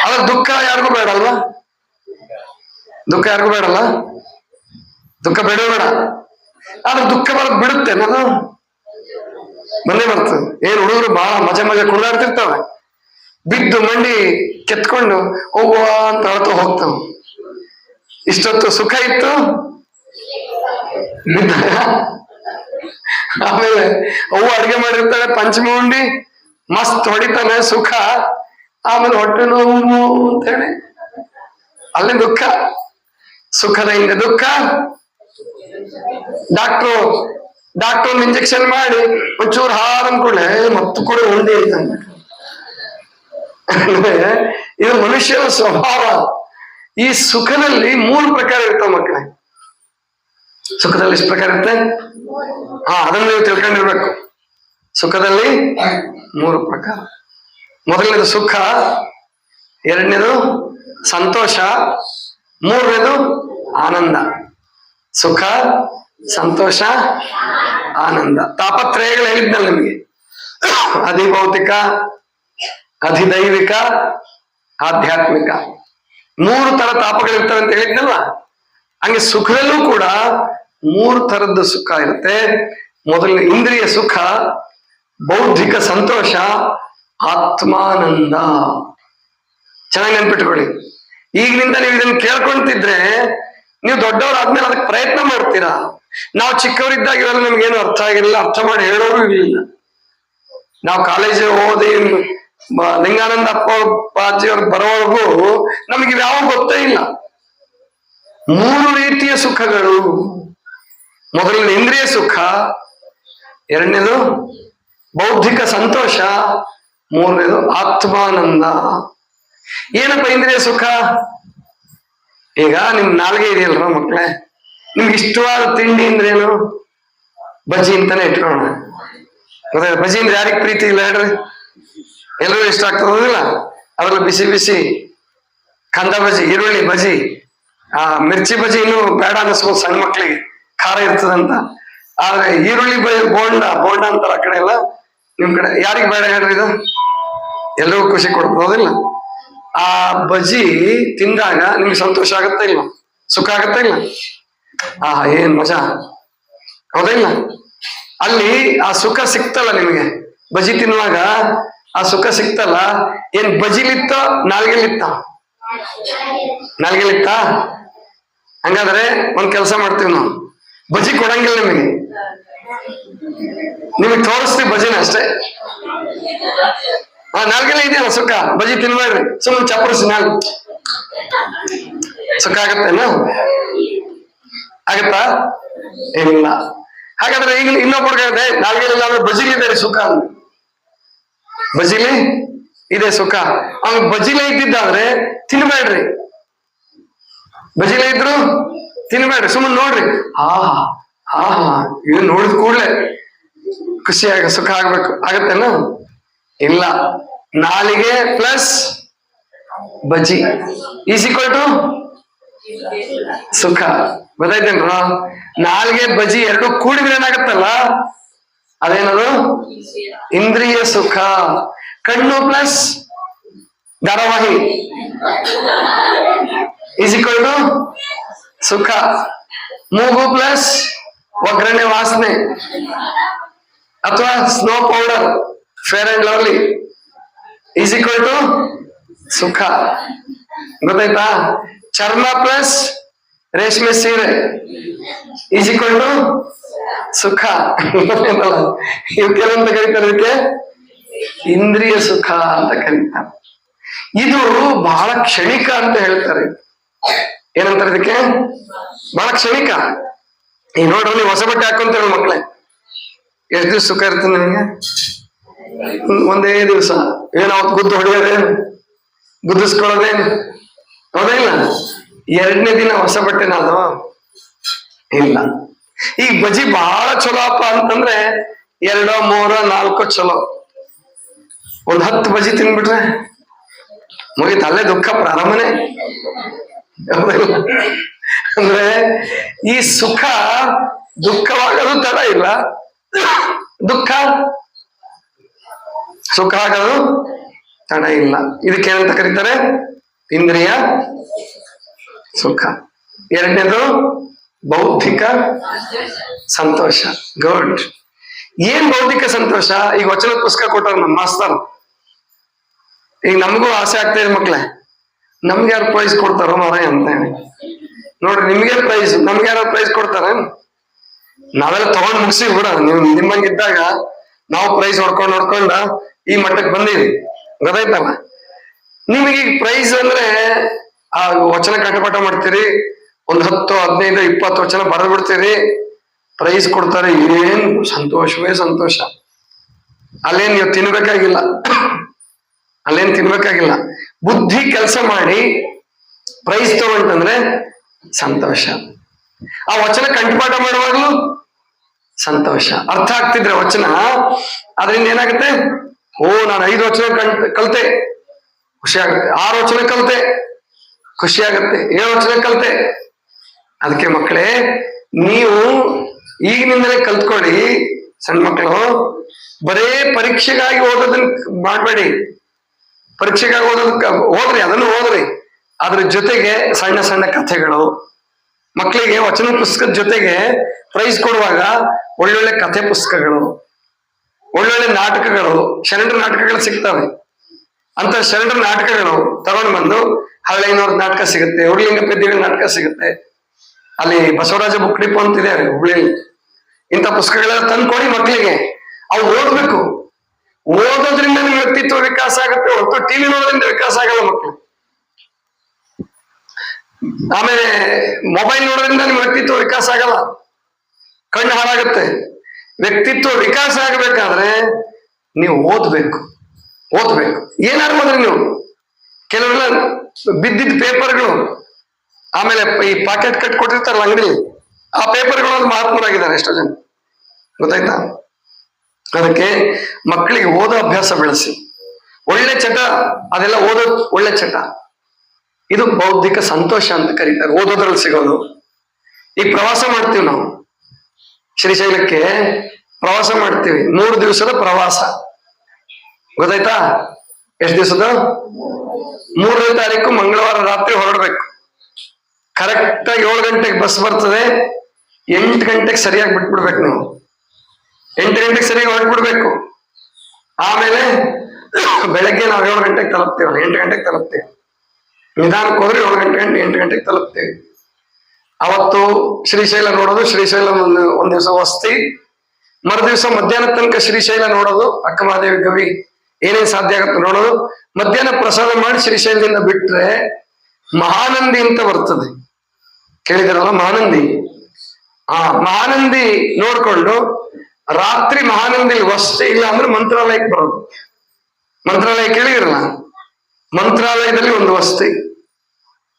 ಅದ್ರ ದುಃಖ ಯಾರಿಗೂ ಬೇಡ ಅಲ್ವಾ? ದುಃಖ ಯಾರಿಗೂ ಬೇಡಲ್ಲ? ದುಃಖ ಬೇಡ ಆದ್ರೆ ದುಃಖ ಬರೋದು ಬಿಡುತ್ತೆ ನಾನು ಬಂದೇ ಬರ್ತದೆ. ಏನ್ ಹುಡುಗರು ಬಹಳ ಮಜಾ ಕುಣಿದಾಡ್ತಿರ್ತಾವೆ, ಬಿದ್ದು ಮಂಡಿ ಕೆತ್ಕೊಂಡು ಹೋಗುವ ಅಂತ ಹೇಳ್ತಾ ಹೋಗ್ತಾವ. ಇಷ್ಟೊತ್ತು ಸುಖ ಇತ್ತು, ಬಿದ್ದ ಆಮೇಲೆ ಅವು ಅಡ್ಗೆ ಮಾಡಿರ್ತಾಳೆ, ಪಂಚಮಿ ಉಂಡಿ ಮಸ್ತ್ ಹೊಡಿತಾನೆ ಸುಖ, ಆಮೇಲೆ ಹೊಟ್ಟೆ ನೋವು ಅಂತ ಹೇಳಿ ಅಲ್ಲಿ ದುಃಖ. ಸುಖದ ಹಿಂದೆ ದುಃಖ. ಡಾಕ್ಟರ್ ಒಂದು ಇಂಜೆಕ್ಷನ್ ಮಾಡಿ ಒಂಚೂರು ಹಾರನ್ ಕೂಡ ಮತ್ತು ಕೂಡ ಉಂಡೆ ಇದ್ದಂಗೆ. ಇದು ಮನುಷ್ಯನ ಸ್ವಭಾವ. ಈ ಸುಖದಲ್ಲಿ 3 ಪ್ರಕಾರ ಇರ್ತಾವ ಮಕ್ಕಳೇ. ಸುಖದಲ್ಲಿ ಎಷ್ಟು ಪ್ರಕಾರ ಇರುತ್ತೆ? ಅದನ್ನು ನೀವು ತಿಳ್ಕೊಂಡಿರ್ಬೇಕು. ಸುಖದಲ್ಲಿ 3 ಪ್ರಕಾರ. ಮೊದಲನೇದು ಸುಖ, ಎರಡನೇದು ಸಂತೋಷ, ಮೂರನೇದು ಆನಂದ. ಸುಖ, ಸಂತೋಷ, ಆನಂದ. ತಾಪತ್ರಯಗಳು ಹೇಳಿದ್ನಲ್ಲ ನಿಮಗೆ. ಅಧಿಭೌತಿಕ, ಅಧಿದೈವಿಕ, ಆಧ್ಯಾತ್ಮಿಕ 3 ತರ ತಾಪಗಳಿರ್ತವೆ ಅಂತ ಹೇಳಿದ್ನಲ್ಲ. ಹಂಗೆ ಸುಖದಲ್ಲೂ ಕೂಡ 3 ತರದ್ದು ಸುಖ ಇರುತ್ತೆ. ಮೊದಲನೇ ಇಂದ್ರಿಯ ಸುಖ, ಬೌದ್ಧಿಕ ಸಂತೋಷ, ಆತ್ಮಾನಂದ. ಚೆನ್ನಾಗಿ ನೆನ್ಪಿಟ್ಕೊಳ್ಳಿ. ಈಗಿನಿಂದ ನೀವು ಇದನ್ನ ಕೇಳ್ಕೊಂತಿದ್ರೆ ನೀವು ದೊಡ್ಡವರಾದ್ಮೇಲೆ ಅದಕ್ಕೆ ಪ್ರಯತ್ನ ಮಾಡ್ತೀರಾ. ನಾವು ಚಿಕ್ಕವರಿದ್ದಾಗ ಇವೆಲ್ಲ ನಮ್ಗೇನು ಅರ್ಥ ಆಗಿರಲಿಲ್ಲ, ಅರ್ಥ ಮಾಡಿ ಹೇಳೋರು ಇರಲಿಲ್ಲ. ನಾವು ಕಾಲೇಜ್ ಓದಿ ಲಿಂಗಾನಂದ ಅಪ್ಪಾಜಿಯವ್ರು ಬರೋವರೆಗೂ ನಮಗೆ ಯಾವ ಗೊತ್ತೇ ಇಲ್ಲ. 3 ರೀತಿಯ ಸುಖಗಳು. ಮೊದಲನೇ ಇಂದ್ರಿಯ ಸುಖ, ಎರಡನೇದು ಬೌದ್ಧಿಕ ಸಂತೋಷ, ಮೂರನೇದು ಆತ್ಮಾನಂದ. ಏನಪ್ಪ ಇಂದ್ರಿಯ ಸುಖ? ಈಗ ನಿಮ್ ನಾಲ್ಗೆ ಇದೆಯಲ್ರ ಮಕ್ಳೇ, ನಿಮ್ಗೆ ಇಷ್ಟವಾದ ತಿಂಡಿ ಅಂದ್ರೇನು? ಬಜ್ಜಿ ಅಂತಾನೆ ಇಟ್ಕೊಳ್ಳೋಣ. ಬಜ್ಜಿ ಅಂದ್ರೆ ಯಾರಿಗ್ ಪ್ರೀತಿ ಇಲ್ಲ ಹೇಳ್ರಿ? ಎಲ್ಲರೂ ಇಷ್ಟ ಆಗ್ತದಿಲ್ಲ? ಅದ್ರಲ್ಲಿ ಬಿಸಿ ಬಿಸಿ ಕಂದ ಬಜ್ಜಿ, ಈರುಳ್ಳಿ ಬಜ್ಜಿ, ಮಿರ್ಚಿ ಬಜ್ಜಿ ಇನ್ನೂ ಬೇಡ ಅನ್ನಿಸ್ಬೋದು ಸಣ್ಣ ಮಕ್ಳಿಗೆ, ಖಾರ ಇರ್ತದಂತ. ಆದ್ರೆ ಈರುಳ್ಳಿ ಬೋಂಡ ಅಂತಾರ ಆ ಕಡೆ ಎಲ್ಲ. ನಿಮ್ ಕಡೆ ಯಾರಿಗ್ ಬೇಡ ಹೇಳ್ರಿ? ಇದು ಎಲ್ರಿಗೂ ಖುಷಿ ಕೊಡ್ಬೋದಿಲ್ಲ? ಆ ಬಜ್ಜಿ ತಿಂದಾಗ ನಿಮ್ಗೆ ಸಂತೋಷ ಆಗತ್ತ ಇಲ್ಲ? ಸುಖ ಆಗತ್ತ ಇಲ್ಲ? ಏನ್ ಮಜಾ, ಹೌದಿಲ್ಲ? ಅಲ್ಲಿ ಆ ಸುಖ ಸಿಕ್ತಲ್ಲ ನಿಮ್ಗೆ, ಬಜ್ಜಿ ತಿನ್ನುವಾಗ ಆ ಸುಖ ಸಿಕ್ತಲ್ಲ. ಏನ್ ಬಜಿಲಿತ್ತ ನಾಲ್ಗೆಲಿತ್ತ? ನಾಲ್ಗೆಲಿತ್ತ. ಹಂಗಾದ್ರೆ ಒಂದ್ ಕೆಲಸ ಮಾಡ್ತೀವಿ ನಾವು, ಬಜಿ ಕೊಡಂಗಿಲ್ಲ ನಿಮಗೆ ತೋರಿಸ್ತೀವಿ ಬಜಿನ ಅಷ್ಟೇ. ನಾಲ್ಗೆಲ್ಲ ಇದೆಯಲ್ಲ ಸುಖ, ಬಜಿ ತಿನ್ಬೇಡ್ರಿ, ಸುಮ್ಮನೆ ಚಪ್ಪರಿಸಿ ನಾಲ್ಕು ಸುಖ ಆಗತ್ತೇನ? ಆಗತ್ತಾ? ಇಲ್ಲ. ಹಾಗಾದ್ರೆ ಈಗ ಇನ್ನೊಬ್ಬರಿಗೆ ನಾಲ್ಗೆಲ್ಲ ಬಜಿಲಿ ಇದೆ ಸುಖ, ಬಜಿಲಿ ಇದೆ ಸುಖ. ಅವ್ನು ಬಜಿಲೆ ಇದ್ದಿದ್ದಾದ್ರೆ ತಿನ್ಬೇಡ್ರಿ, ಬಜಿಲೆ ಇದ್ರು ತಿನ್ಬೇಡ್ರಿ, ಸುಮ್ಮನೆ ನೋಡ್ರಿ. ಹಾ ಇದು ನೋಡಿದ ಕೂಡ್ಲೆ ಖುಷಿಯಾಗ ಸುಖ ಆಗ್ಬೇಕು, ಆಗತ್ತೇನ? ಇಲ್ಲ. ನಾಲಿಗೆ plus bajji is equal to ಸುಖ. ಗೊತ್ತಾಯ್ತೇನ್ರ? ನಾಲ್ಗೆ ಬಜಿ ಎರಡು ಕೂಡಿದ್ರೆ ಏನಾಗತ್ತಲ್ಲ, ಅದೇನದು ಇಂದ್ರಿಯ ಸುಖ. ಕಣ್ಣು ಪ್ಲಸ್ ಧಾರಾವಾಹಿ ಈಸ್ ಈಕ್ವಲ್ ಟು ಸುಖ. ಮೂಗು ಪ್ಲಸ್ ಒಗ್ಗರಣೆ ವಾಸನೆ ಅಥವಾ snow powder Fair and Lovely is equal to ಸುಖ. ಗೊತ್ತಾಯ್ತಾ? ಚರ್ಮ ಪ್ಲಸ್ ರೇಷ್ಮೆ ಸೀರೆ ಈಸ್ ಈಕ್ವಲ್ ಟು ಸುಖ. ಇವ್ ಕೆಲವಂತ ಕರೀತಾರೆ, ಇದಕ್ಕೆ ಇಂದ್ರಿಯ ಸುಖ ಅಂತ ಕರೀತಾರೆ. ಇದು ಬಹಳ ಕ್ಷಣಿಕ ಅಂತ ಹೇಳ್ತಾರೆ. ಏನಂತಾರೆ ಇದಕ್ಕೆ? ಬಹಳ ಕ್ಷಣಿಕ. ಈ ನೋಡ್ರಿ, ನೀವು ಹೊಸ ಬಟ್ಟೆ ಹಾಕೊಂತೀರ ಮಕ್ಳೇ, ಎಷ್ಟು ದಿವ್ಸ ಸುಖ ಇರ್ತದೆ ನಿಮಗೆ? ಒಂದೇ ದಿವ್ಸ. ಏನಾವತ್ ಗುದ್ದು ಹೊಡೆಯೋದೇನು, ಗುದ್ದಿಸ್ಕೊಳ್ಳೋದೇನು, ಹೌದಾ ಇಲ್ಲ? ಎರಡನೇ ದಿನ ಹೊಸ ಬಟ್ಟೆನ ಅದು ಇಲ್ಲ. ಈಗ ಬಜಿ ಬಹಳ ಚಲೋ ಅಪ್ಪ ಅಂತಂದ್ರೆ 2, 3, 4 ಚಲೋ. 10 ಬಜಿ ತಿನ್ಬಿಟ್ರೆ ಮುಗಿತ, ಅಲ್ಲೇ ದುಃಖ ಪ್ರಾರಂಭನೆ. ಅಂದ್ರೆ ಈ ಸುಖ ದುಃಖವಾಗೋದು ತಡ ಇಲ್ಲ, ದುಃಖ ಸುಖ ಆಗೋದು ತಡ ಇಲ್ಲ. ಇದಕ್ಕೇನಂತ ಕರೀತಾರೆ? ಇಂದ್ರಿಯ ಸುಖ. ಎರಡನೇದು ಬೌದ್ಧಿಕ ಸಂತೋಷ. ಗುಡ್. ಏನ್ ಬೌದ್ಧಿಕ ಸಂತೋಷ? ಈಗ ವಚನದ ಪುಸ್ತಕ ಕೊಟ್ಟವ್ರು ನಮ್ಮ ಮಾಸ್ತರ್. ಈಗ ನಮಗೂ ಆಸೆ ಆಗ್ತಾ ಇದೆ ಮಕ್ಳೇ, ನಮ್ಗೆ ಯಾರು ಪ್ರೈಸ್ ಕೊಡ್ತಾರೋ ಮಾರ ಅಂತ ಹೇಳಿ. ನೋಡ್ರಿ, ನಿಮ್ಗೆ ಪ್ರೈಸ್, ನಮ್ಗೆ ಯಾರು ಪ್ರೈಸ್ ಕೊಡ್ತಾರ? ನಾವೆಲ್ಲ ತಗೊಂಡ್ ಮುಗಿಸಿ ಬಿಡ. ನೀವು ನಿಮ್ಮಂಗಿದ್ದಾಗ ನಾವು ಪ್ರೈಸ್ ಹೊಡ್ಕೊಂಡ ಈ ಮಟ್ಟಕ್ಕೆ ಬಂದೀವಿ, ಗೊತ್ತಾಯ್ತಲ್ಲ? ನಿಮಗೆ ಈಗ ಪ್ರೈಸ್ ಅಂದ್ರೆ ಆ ವಚನ ಕಂಠಪಾಠ ಮಾಡ್ತೀರಿ, 10, 15, 20 ವಚನ ಬರೆದು ಬಿಡ್ತೀರಿ, ಪ್ರೈಸ್ ಕೊಡ್ತಾರೆ. ಏನ್ ಸಂತೋಷವೇ ಸಂತೋಷ. ಅಲ್ಲೇನ್ ನೀವು ತಿನ್ಬೇಕಾಗಿಲ್ಲ, ಅಲ್ಲೇನ್ ತಿನ್ಬೇಕಾಗಿಲ್ಲ. ಬುದ್ಧಿ ಕೆಲಸ ಮಾಡಿ ಪ್ರೈಸ್ ತಗೊಂಡ್ರೆ ಸಂತೋಷ. ಆ ವಚನ ಕಂಠಪಾಠ ಮಾಡುವಾಗ್ಲೂ ಸಂತೋಷ. ಅರ್ಥ ಆಗ್ತಿದ್ರೆ ವಚನ, ಅದರಿಂದ ಏನಾಗುತ್ತೆ? ನಾನು 5 ವಚನ ಕಲ್ತೆ, ಖುಷಿ ಆಗುತ್ತೆ. 6 ವಚನ ಕಲ್ತೆ, ಖುಷಿ ಆಗುತ್ತೆ. 7 ವಚನ ಕಲ್ತೆ. ಅದಕ್ಕೆ ಮಕ್ಕಳೇ, ನೀವು ಈಗಿನಿಂದಲೇ ಕಲ್ತ್ಕೊಳ್ಳಿ. ಸಣ್ಣ ಮಕ್ಕಳು ಬರೇ ಪರೀಕ್ಷೆಗಾಗಿ ಓದೋದನ್ನ ಮಾಡ್ಬೇಡಿ. ಪರೀಕ್ಷೆಗಾಗಿ ಓದ್ರಿ, ಅದನ್ನು ಓದ್ರಿ. ಅದ್ರ ಜೊತೆಗೆ ಸಣ್ಣ ಸಣ್ಣ ಕಥೆಗಳು, ಮಕ್ಕಳಿಗೆ ವಚನ ಪುಸ್ತಕದ ಜೊತೆಗೆ ಪ್ರೈಸ್ ಕೊಡುವಾಗ ಒಳ್ಳೊಳ್ಳೆ ಕಥೆ ಪುಸ್ತಕಗಳು, ಒಳ್ಳೊಳ್ಳೆ ನಾಟಕಗಳು, ಶರಣರ ನಾಟಕಗಳು ಸಿಗ್ತವೆ. ಅಂತ ಶರಣರ ನಾಟಕಗಳು ತಗೊಂಡು ಬಂದು, ಹಳ್ಳಿನವ್ರ ನಾಟಕ ಸಿಗುತ್ತೆ, ಉರ್ಲಿಂಗ ಪೆದ್ದಿಗಳ ನಾಟಕ ಸಿಗುತ್ತೆ. ಅಲ್ಲಿ ಬಸವರಾಜ ಬುಕ್ ಡಿಪೋ ಅಂತಿದೆ ಹುಬ್ಳಿಯಲ್ಲಿ. ಇಂಥ ಪುಸ್ತಕಗಳೆಲ್ಲ ತಂದು ಕೊಡಿ ಮಕ್ಕಳಿಗೆ. ಅವು ಓದ್ಬೇಕು. ಓದೋದ್ರಿಂದ ನಿಮ್ ವ್ಯಕ್ತಿತ್ವ ವಿಕಾಸ ಆಗುತ್ತೆ ಹೊರತು ಟಿವಿ ನೋಡೋದ್ರಿಂದ ವಿಕಾಸ ಆಗಲ್ಲ ಮಕ್ಕಳು. ಆಮೇಲೆ ಮೊಬೈಲ್ ನೋಡೋದ್ರಿಂದ ನಿಮ್ ವ್ಯಕ್ತಿತ್ವ ವಿಕಾಸ ಆಗಲ್ಲ, ಕಣ್ಣು ಹಾಳಾಗುತ್ತೆ. ವ್ಯಕ್ತಿತ್ವ ವಿಕಾಸ ಆಗಬೇಕಾದ್ರೆ ನೀವು ಓದ್ಬೇಕು. ಏನಾದ್ರು ಓದ್ರಿ ನೀವು. ಕೆಲವೆಲ್ಲ ಬಿದ್ದಿದ್ದ ಪೇಪರ್ಗಳು, ಆಮೇಲೆ ಈ ಪಾಕೆಟ್ ಕಟ್ ಕೊಟ್ಟಿರ್ತಾರಲ್ಲ ಅಂಗಡಿ, ಆ ಪೇಪರ್ಗಳು ಒಂದು ಮಹಾತ್ಮರಾಗಿದ್ದಾರೆ ಎಷ್ಟೋ ಜನ, ಗೊತ್ತಾಯ್ತಾ? ಅದಕ್ಕೆ ಮಕ್ಕಳಿಗೆ ಓದೋ ಅಭ್ಯಾಸ ಬೆಳೆಸಿ. ಒಳ್ಳೆ ಚಟ, ಅದೆಲ್ಲ ಓದೋದು ಒಳ್ಳೆ ಚಟ. ಇದು ಬೌದ್ಧಿಕ ಸಂತೋಷ ಅಂತ ಕರೀತಾರೆ, ಓದೋದ್ರಲ್ಲಿ ಸಿಗೋದು. ಈಗ ಪ್ರವಾಸ ಮಾಡ್ತೀವಿ ನಾವು, ಶ್ರೀಶೈಲಕ್ಕೆ ಪ್ರವಾಸ ಮಾಡ್ತೀವಿ. 3 ದಿವಸದ ಪ್ರವಾಸ, ಗೊತ್ತಾಯ್ತಾ? ಎಷ್ಟು ದಿವಸದ? 3ನೇ ತಾರೀಕು ಮಂಗಳವಾರ ರಾತ್ರಿ ಹೊರಡ್ಬೇಕು. ಕರೆಕ್ಟ್ ಆಗಿ 7 ಗಂಟೆಗೆ ಬಸ್ ಬರ್ತದೆ. 8 ಗಂಟೆಗೆ ಸರಿಯಾಗಿ ಬಿಟ್ಬಿಡ್ಬೇಕು ನೀವು. 8 ಗಂಟೆಗೆ ಸರಿಯಾಗಿ ಹೊರಟ್ಬಿಡ್ಬೇಕು. ಆಮೇಲೆ ಬೆಳಗ್ಗೆ ನಾವು 7 ಗಂಟೆಗೆ ತಲುಪ್ತೇವೆ, 8 ಗಂಟೆಗೆ ತಲುಪ್ತೇವೆ. ನಿಧಾನಕ್ಕೆ ಹೋದ್ರೆ 7 ಗಂಟೆ 8 ಗಂಟೆಗೆ ತಲುಪ್ತೇವೆ. ಅವತ್ತು ಶ್ರೀಶೈಲ ನೋಡೋದು, ಶ್ರೀಶೈಲ ಒಂದ್ ದಿವಸ ವಸ್ತಿ, ಮರುದಿವಸ ಮಧ್ಯಾಹ್ನ ತನಕ ಶ್ರೀಶೈಲ ನೋಡೋದು, ಅಕ್ಕಮಹಾದೇವಿ ಗವಿ ಏನೇನ್ ಸಾಧ್ಯ ಆಗುತ್ತೆ ನೋಡೋದು. ಮಧ್ಯಾಹ್ನ ಪ್ರಸಾದ ಮಾಡಿ ಶ್ರೀಶೈಲದಿಂದ ಬಿಟ್ರೆ ಮಹಾನಂದಿ ಅಂತ ಬರ್ತದೆ, ಕೇಳಿದಾರಲ್ಲ? ಮಹಾನಂದಿ ಆ ಮಹಾನಂದಿ ನೋಡ್ಕೊಂಡು ರಾತ್ರಿ ಮಹಾನಂದಿ ವಸತಿ ಇಲ್ಲ ಅಂದ್ರೆ ಮಂತ್ರಾಲಯಕ್ಕೆ ಬರೋದು. ಮಂತ್ರಾಲಯ ಕೇಳಿರಲ್ಲ, ಮಂತ್ರಾಲಯದಲ್ಲಿ ಒಂದು ವಸತಿ,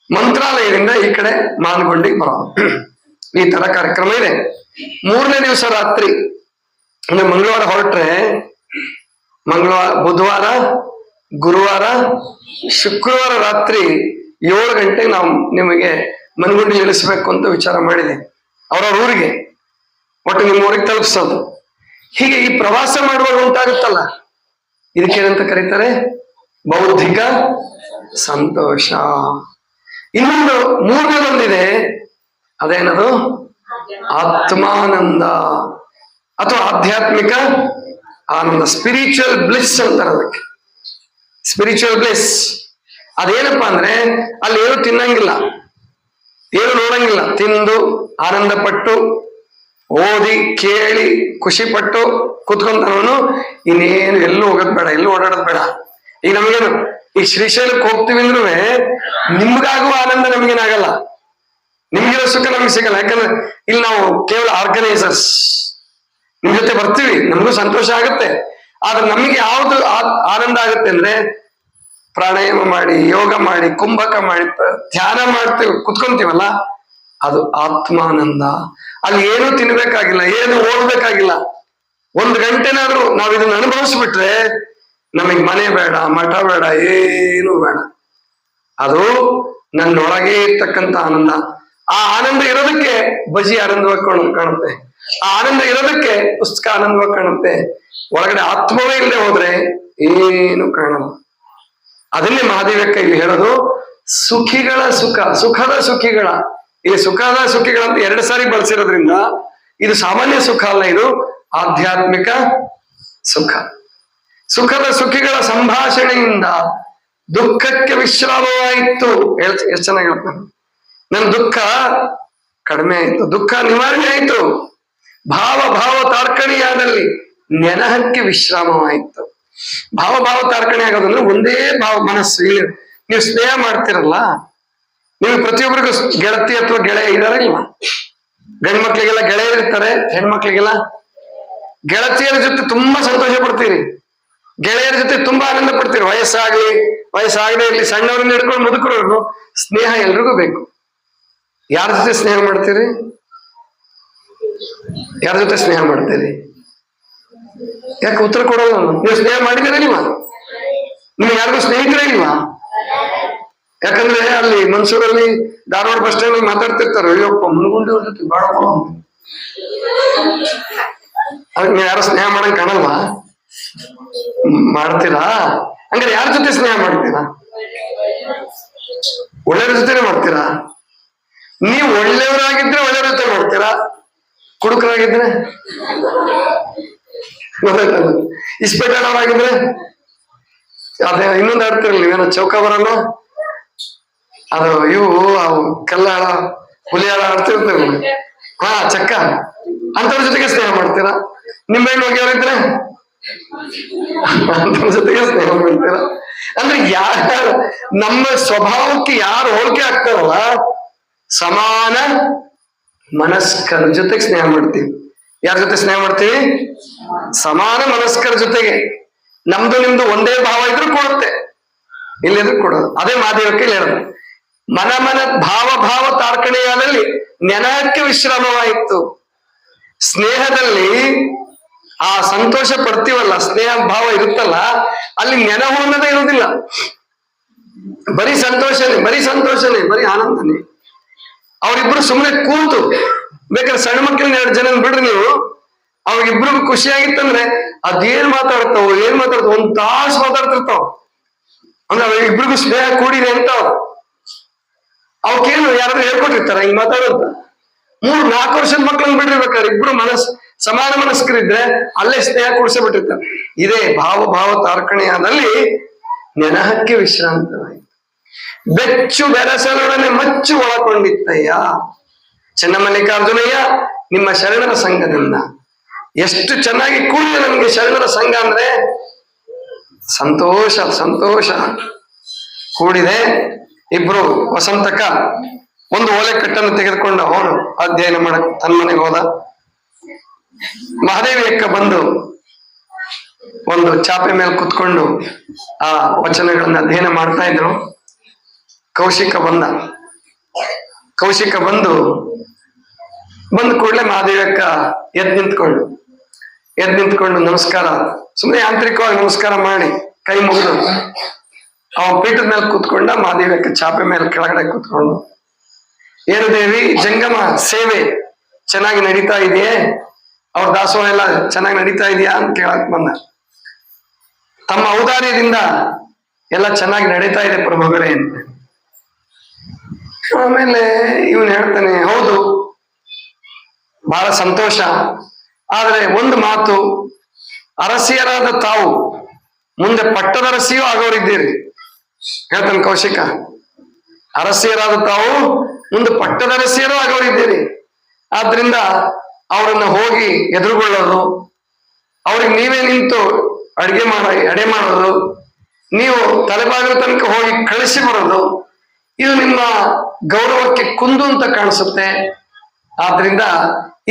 ಮಂತ್ರಾಲಯದಿಂದ ಈ ಕಡೆ ಮಾನಗುಂಡಿಗೆ ಬರೋದು. ಈ ತರ ಕಾರ್ಯಕ್ರಮ ಇದೆ. 3ನೇ ದಿವಸ ರಾತ್ರಿ ಅಂದ್ರೆ ಮಂಗಳವಾರ ಹೊರಟ್ರೆ ಬುಧವಾರ, ಗುರುವಾರ, ಶುಕ್ರವಾರ ರಾತ್ರಿ 7 ಗಂಟೆಗೆ ನಾವು ನಿಮಗೆ ಮನಗುಂಡಿ ಇಳಿಸ್ಬೇಕು ಅಂತ ವಿಚಾರ ಮಾಡಿದೆ. ಅವ್ರವ್ರ ಊರಿಗೆ ಒಟ್ಟು ನಿಮ್ಮ ಊರಿಗೆ ತಲುಪಿಸೋದು. ಹೀಗೆ ಈ ಪ್ರವಾಸ ಮಾಡುವಾಗ ಉಂಟಾಗುತ್ತಲ್ಲ, ಇದಕ್ಕೇನಂತ ಕರೀತಾರೆ? ಬೌದ್ಧಿಕ ಸಂತೋಷ. ಇನ್ನೊಂದು 3ನೇದೊಂದಿದೆ, ಅದೇನದು? ಆತ್ಮಾನಂದ ಅಥವಾ ಆಧ್ಯಾತ್ಮಿಕ ಆನಂದ, ಸ್ಪಿರಿಚುವಲ್ ಬ್ಲಿಸ್ ಅಂತಾರೆ ಅದಕ್ಕೆ. ಸ್ಪಿರಿಚುವಲ್ ಬ್ಲಿಸ್ ಅದೇನಪ್ಪಾ ಅಂದ್ರೆ ಅಲ್ಲಿ ಏನು ತಿನ್ನಂಗಿಲ್ಲ, ಏನು ನೋಡಂಗಿಲ್ಲ, ತಿಂದು ಆನಂದ ಪಟ್ಟು ಓದಿ ಕೇಳಿ ಖುಷಿ ಪಟ್ಟು ಕುತ್ಕೊಂತವನು ಇನ್ನೇನು ಎಲ್ಲೂ ಹೋಗೋದ್ ಬೇಡ, ಎಲ್ಲೂ ಓಡಾಡೋದ್ ಬೇಡ. ಈಗ ನಮಗೇನು ಈ ಶ್ರೀಶೈಲಕ್ಕೆ ಹೋಗ್ತೀವಿ ಅಂದ್ರೂ ನಿಮ್ಗಾಗುವ ಆನಂದ ನಮಗೇನಾಗಲ್ಲ, ನಿಮ್ಗಿರೋ ಸುಖ ನಮ್ಗೆ ಸಿಗಲ್ಲ. ಯಾಕಂದ್ರೆ ಇಲ್ಲಿ ನಾವು ಕೇವಲ ಆರ್ಗನೈಸರ್ಸ್, ನಿಮ್ ಜೊತೆ ಬರ್ತೀವಿ, ನಮಗೂ ಸಂತೋಷ ಆಗುತ್ತೆ. ಆದ್ರೆ ನಮಗೆ ಯಾವ್ದು ಆನಂದ ಆಗುತ್ತೆ ಅಂದ್ರೆ ಪ್ರಾಣಾಯಾಮ ಮಾಡಿ, ಯೋಗ ಮಾಡಿ, ಕುಂಭಕ ಮಾಡಿ, ಧ್ಯಾನ ಮಾಡ್ತೀವಿ, ಕುತ್ಕೊಂತೀವಲ್ಲ, ಅದು ಆತ್ಮಾನಂದ. ಅಲ್ಲಿ ಏನು ತಿನ್ಬೇಕಾಗಿಲ್ಲ, ಏನು ಓಡ್ಬೇಕಾಗಿಲ್ಲ. 1 ಗಂಟೆನಾದ್ರೂ ನಾವ್ ಇದನ್ನ ಅನುಭವಿಸ್ಬಿಟ್ರೆ ನಮಗ್ ಮನೆ ಬೇಡ, ಮಠ ಬೇಡ, ಏನು ಬೇಡ. ಅದು ನನ್ನೊಳಗೆ ಇರ್ತಕ್ಕಂಥ ಆನಂದ. ಆ ಆನಂದ ಇರೋದಕ್ಕೆ ಬಜಿ ಆನಂದವಾಗಿ ಕಾಣುತ್ತೆ, ಆ ಆನಂದ ಇರೋದಕ್ಕೆ ಪುಸ್ತಕ ಆನಂದವಾಗಿ ಕಾಣುತ್ತೆ. ಒಳಗಡೆ ಆತ್ಮವೇ ಇಲ್ಲದೆ ಹೋದ್ರೆ ಏನು ಕಾಣಲ್ಲ. ಅದನ್ನೇ ಮಹಾದೇವಕ್ಕ ಇಲ್ಲಿ ಹೇಳೋದು, ಸುಖಿಗಳ ಸುಖ, ಸುಖದ ಸುಖಿಗಳ. ಇಲ್ಲಿ ಸುಖದ ಸುಖಿಗಳಂತ 2 ಸಾರಿ ಬಳಸಿರೋದ್ರಿಂದ ಇದು ಸಾಮಾನ್ಯ ಸುಖ ಅಲ್ಲ, ಇದು ಆಧ್ಯಾತ್ಮಿಕ ಸುಖ. ಸುಖದ ಸುಖಿಗಳ ಸಂಭಾಷಣೆಯಿಂದ ದುಃಖಕ್ಕೆ ವಿಶ್ರಾಮವಾಯಿತು. ಎಷ್ಟು ಚೆನ್ನಾಗಿ ಹೇಳ್ತಾನೆ, ನನ್ನ ದುಃಖ ಕಡಿಮೆ ಆಯ್ತು, ದುಃಖ ನಿವಾರಣೆ ಆಯ್ತು. ಭಾವ ತಾರ್ಕಣಿಯಾದಲ್ಲಿ ನೆನಹಕ್ಕೆ ವಿಶ್ರಾಮವಾಯಿತು. ಭಾವ ತಾರ್ಕಣಿ ಆಗೋದಂದ್ರೆ ಒಂದೇ ಭಾವ ಮನಸ್ಸು. ಇಲ್ಲಿ ನೀವು ಸ್ನೇಹ ಮಾಡ್ತಿರಲ್ಲ, ನೀವು ಪ್ರತಿಯೊಬ್ಬರಿಗೂ ಗೆಳತಿ ಅಥವಾ ಗೆಳೆಯ ಇದಾರೆ ಇಲ್ವಾ? ಗಂಡು ಮಕ್ಳಿಗೆಲ್ಲ ಗೆಳೆಯರಿರ್ತಾರೆ, ಹೆಣ್ಮಕ್ಳಿಗೆಲ್ಲ ಗೆಳತಿಯರ ಜೊತೆ ತುಂಬಾ ಸಂತೋಷ ಪಡ್ತೀರಿ, ಗೆಳೆಯರ ಜೊತೆ ತುಂಬಾ ಆನಂದ ಪಡ್ತೀರಿ. ವಯಸ್ಸಾಗದೆ ಇರ್ಲಿ, ಸಣ್ಣವರಿಂದ ಹಿಡ್ಕೊಂಡು ಮುದುಕರವರೆಗೂ ಸ್ನೇಹ ಎಲ್ರಿಗೂ ಬೇಕು. ಯಾರ ಜೊತೆ ಸ್ನೇಹ ಮಾಡ್ತೀರಿ? ಯಾರ ಜೊತೆ ಸ್ನೇಹ ಮಾಡ್ತೀರಿ? ಯಾಕೆ ಉತ್ತರ ಕೊಡೋಲ್ಲ? ನೀವು ಸ್ನೇಹ ಮಾಡಿದ್ದೀರ ಇಲ್ವಾ? ನಿಮ್ಗೆ ಯಾರಿಗೂ ಸ್ನೇಹಿತರೇ ಇಲ್ವಾ? ಯಾಕಂದ್ರೆ ಅಲ್ಲಿ ಮನ್ಸೂರಲ್ಲಿ ಧಾರವಾಡ ಬಸ್ ಸ್ಟ್ಯಾಂಡ್ ಮಾತಾಡ್ತಿರ್ತಾರೆ, ಅಯ್ಯಪ್ಪ ಮುನ್ಗುಂಡಿ ಅವ್ರ ಜೊತೆ ಬಾಳ ಅದಕ್ಕೆ ನೀವು ಯಾರು ಸ್ನೇಹ ಮಾಡಂಗ್ ಕಾಣಲ್ವಾ? ಮಾಡ್ತೀರಾ? ಹಂಗಾರೆ ಯಾರ ಜೊತೆ ಸ್ನೇಹ ಮಾಡ್ತೀರಾ? ಒಳ್ಳೆಯವ್ರ ಜೊತೆನೆ ಮಾಡ್ತೀರಾ? ನೀವು ಒಳ್ಳೆಯವರಾಗಿದ್ರೆ ಒಳ್ಳೆಯವ್ರ ಜೊತೆ ಮಾಡ್ತೀರಾ, ಕುಡುಕರಾಗಿದ್ರೆ ಗೊತ್ತಾಯ್ತಲ್ಲ, ಇಸ್ಪೇಟಾಡೋರಾಗಿದ್ರೆ ಅದೇ ಇನ್ನೊಂದು ಆಡ್ತಿರಲ್ಲ ನೀವೇನೋ ಚೌಕ ಬರಲ್ಲ, ಅದು ಇವು ಕಲ್ಲಾಳ ಹುಲಿಯಾಳ ಆಡ್ತಿರ್ತೀರಲ್ಲ, ಚಕ್ಕ, ಅಂತವ್ರ ಜೊತೆಗೆ ಸ್ನೇಹ ಮಾಡ್ತೀರಾ? ನಿಂಬೆಹಣ್ಣು ಹೋಗ್ಯವರಿದ್ರೆ ಅಂತವ್ರ ಜೊತೆಗೆ ಸ್ನೇಹ ಮಾಡ್ತೀರಾ? ಅಂದ್ರೆ ಯಾರು ನಮ್ಮ ಸ್ವಭಾವಕ್ಕೆ ಯಾರು ಹೋಲಿಕೆ ಆಗ್ತಾರಲ್ಲ, ಸಮಾನ ಮನಸ್ಕರ ಜೊತೆಗೆ ಸ್ನೇಹ ಮಾಡ್ತೀವಿ. ಯಾರ ಜೊತೆ ಸ್ನೇಹ ಮಾಡ್ತೀವಿ? ಸಮಾನ ಮನಸ್ಕರ ಜೊತೆಗೆ. ನಮ್ದು ನಿಮ್ದು ಒಂದೇ ಭಾವ ಇದ್ರೂ ಕೊಡುತ್ತೆ, ಇಲ್ಲಿದ್ರು ಕೊಡೋದು. ಅದೇ ಮಾದೇವಕ್ಕೆ ಹೇಳೋದು, ಮನ ಭಾವ ತಾರ್ಕಣೆಯಾದಲ್ಲಿ ನೆನಹಕ್ಕೆ ವಿಶ್ರಾಮವಾಯಿತು. ಸ್ನೇಹದಲ್ಲಿ ಆ ಸಂತೋಷ ಪಡ್ತೀವಲ್ಲ, ಸ್ನೇಹ ಭಾವ ಇರುತ್ತಲ್ಲ, ಅಲ್ಲಿ ನೆನಹು ಅನ್ನೋದೇ ಇರುವುದಿಲ್ಲ. ಬರೀ ಸಂತೋಷನೇ, ಬರೀ ಆನಂದನೇ. ಅವರಿಬ್ರು ಸುಮ್ಮನೆ ಕೂತು, ಬೇಕಾದ್ರೆ ಸಣ್ಣ ಮಕ್ಕಳನ್ನ 2 ಜನ ಬಿಡ್ರಿ ನೀವು, ಅವ್ರಿಗಿಬ್ರಿಗೂ ಖುಷಿಯಾಗಿತ್ತಂದ್ರೆ ಅದೇನ್ ಮಾತಾಡ್ತಾವ 1 ತಾಸು ಮಾತಾಡ್ತಿರ್ತಾವ. ಅಂದ್ರೆ ಅವ್ರಿಗಿಬ್ರಿಗೂ ಸ್ನೇಹ ಕೂಡಿದೆ ಅಂತ ಅವಕ್ಕೇನು ಯಾರಾದ್ರೂ ಹೇಳ್ಕೊಟ್ಟಿರ್ತಾರ ಹಿಂಗ್ ಮಾತಾಡೋದು? 3-4 ವರ್ಷದ ಮಕ್ಕಳನ್ನ ಬಿಟ್ಟಿರ್ಬೇಕಾದ್ರೆ ಇಬ್ರು ಸಮಾನ ಮನಸ್ಕರಿದ್ರೆ ಅಲ್ಲೇ ಸ್ನೇಹ ಕೂಡಿಸಬಿಟ್ಟಿರ್ತಾರೆ. ಇದೇ ಭಾವ ತಾರ್ಕಣೆಯಾದಲ್ಲಿ ನೆನಹಕ್ಕೆ ವಿಶ್ರಾಂತವಾಯಿತು. ಬೆಚ್ಚು ಬೆರಸಲೊಡನೆ ಮಚ್ಚು ಒಳಕೊಂಡಿತ್ತಯ್ಯ ಚೆನ್ನಮಲ್ಲಿಕಾರ್ಜುನಯ್ಯ ನಿಮ್ಮ ಶರಣರ ಸಂಘದಿಂದ. ಎಷ್ಟು ಚೆನ್ನಾಗಿ ಕೂಡಿದೆ ನಮ್ಗೆ ಶರಣರ ಸಂಘ ಅಂದ್ರೆ, ಸಂತೋಷ ಕೂಡಿದೆ. ಇಬ್ರು ವಸಂತಕ ಒಂದು ಓಲೆ ಕಟ್ಟನ್ನು ತೆಗೆದುಕೊಂಡು ಅವನು ಅಧ್ಯಯನ ಮಾಡಕ್ ತನ್ನ ಮನೆಗೆ ಹೋದ. ಮಹಾದೇವಿ ಅಕ್ಕ ಬಂದು ಒಂದು ಚಾಪೆ ಮೇಲೆ ಕುತ್ಕೊಂಡು ಆ ವಚನಗಳನ್ನ ಅಧ್ಯಯನ ಮಾಡ್ತಾ ಇದ್ರು. ಕೌಶಿಕ ಬಂದು ಕೂಡಲೇ ಮಹಾದೇವಿ ಅಕ್ಕ ಎದ್ ನಿಂತ್ಕೊಂಡು ನಮಸ್ಕಾರ, ಸುಮ್ಮನೆ ಯಾಂತ್ರಿಕವಾಗಿ ನಮಸ್ಕಾರ ಮಾಡಿ ಕೈ ಮುಗಿದು ಅವನ ಪೀಠದ ಮೇಲೆ ಕೂತ್ಕೊಂಡ. ಮಹಾದೇವಿ ಅಕ್ಕ ಚಾಪೆ ಮೇಲೆ ಕೆಳಗಡೆ ಕೂತ್ಕೊಂಡು, ಏನು ದೇವಿ, ಜಂಗಮ ಸೇವೆ ಚೆನ್ನಾಗಿ ನಡೀತಾ ಇದೆಯೇ, ಅವ್ರ ದಾಸೋಹ ಎಲ್ಲ ಚೆನ್ನಾಗಿ ನಡೀತಾ ಇದೆಯಾ ಅಂತ ಕೇಳಕ್ ಬಂದ. ತಮ್ಮ ಔದಾರ್ಯದಿಂದ ಎಲ್ಲ ಚೆನ್ನಾಗಿ ನಡೀತಾ ಇದೆ ಪ್ರಭುಗಳೇ ಅಂತ. ಆಮೇಲೆ ಇವನು ಹೇಳ್ತಾನೆ, ಹೌದು ಬಹಳ ಸಂತೋಷ, ಆದ್ರೆ ಒಂದು ಮಾತು, ಅರಸಿಯರಾದ ತಾವು ಮುಂದೆ ಪಟ್ಟದರಸಿಯೂ ಆಗೋರಿದ್ದೀರಿ. ಹೇಳ್ತಾನೆ ಕೌಶಿಕ, ಅರಸಿಯರಾದ ತಾವು ಮುಂದೆ ಪಟ್ಟದರಸಿಯರೂ ಆಗೋರಿದ್ದೀರಿ. ಆದ್ರಿಂದ ಅವರನ್ನ ಹೋಗಿ ಎದುರುಗೊಳ್ಳೋದು, ಅವ್ರಿಗೆ ನೀವೇ ನಿಂತು ಅಡೆ ಮಾಡೋದು, ನೀವು ತಲೆಬಾಗಿಲ ತನಕ ಹೋಗಿ ಕಳಿಸಿ ಬರೋದು, ಇದು ನಿಮ್ಮ ಗೌರವಕ್ಕೆ ಕುಂದು ಅಂತ ಕಾಣಿಸುತ್ತೆ. ಆದ್ರಿಂದ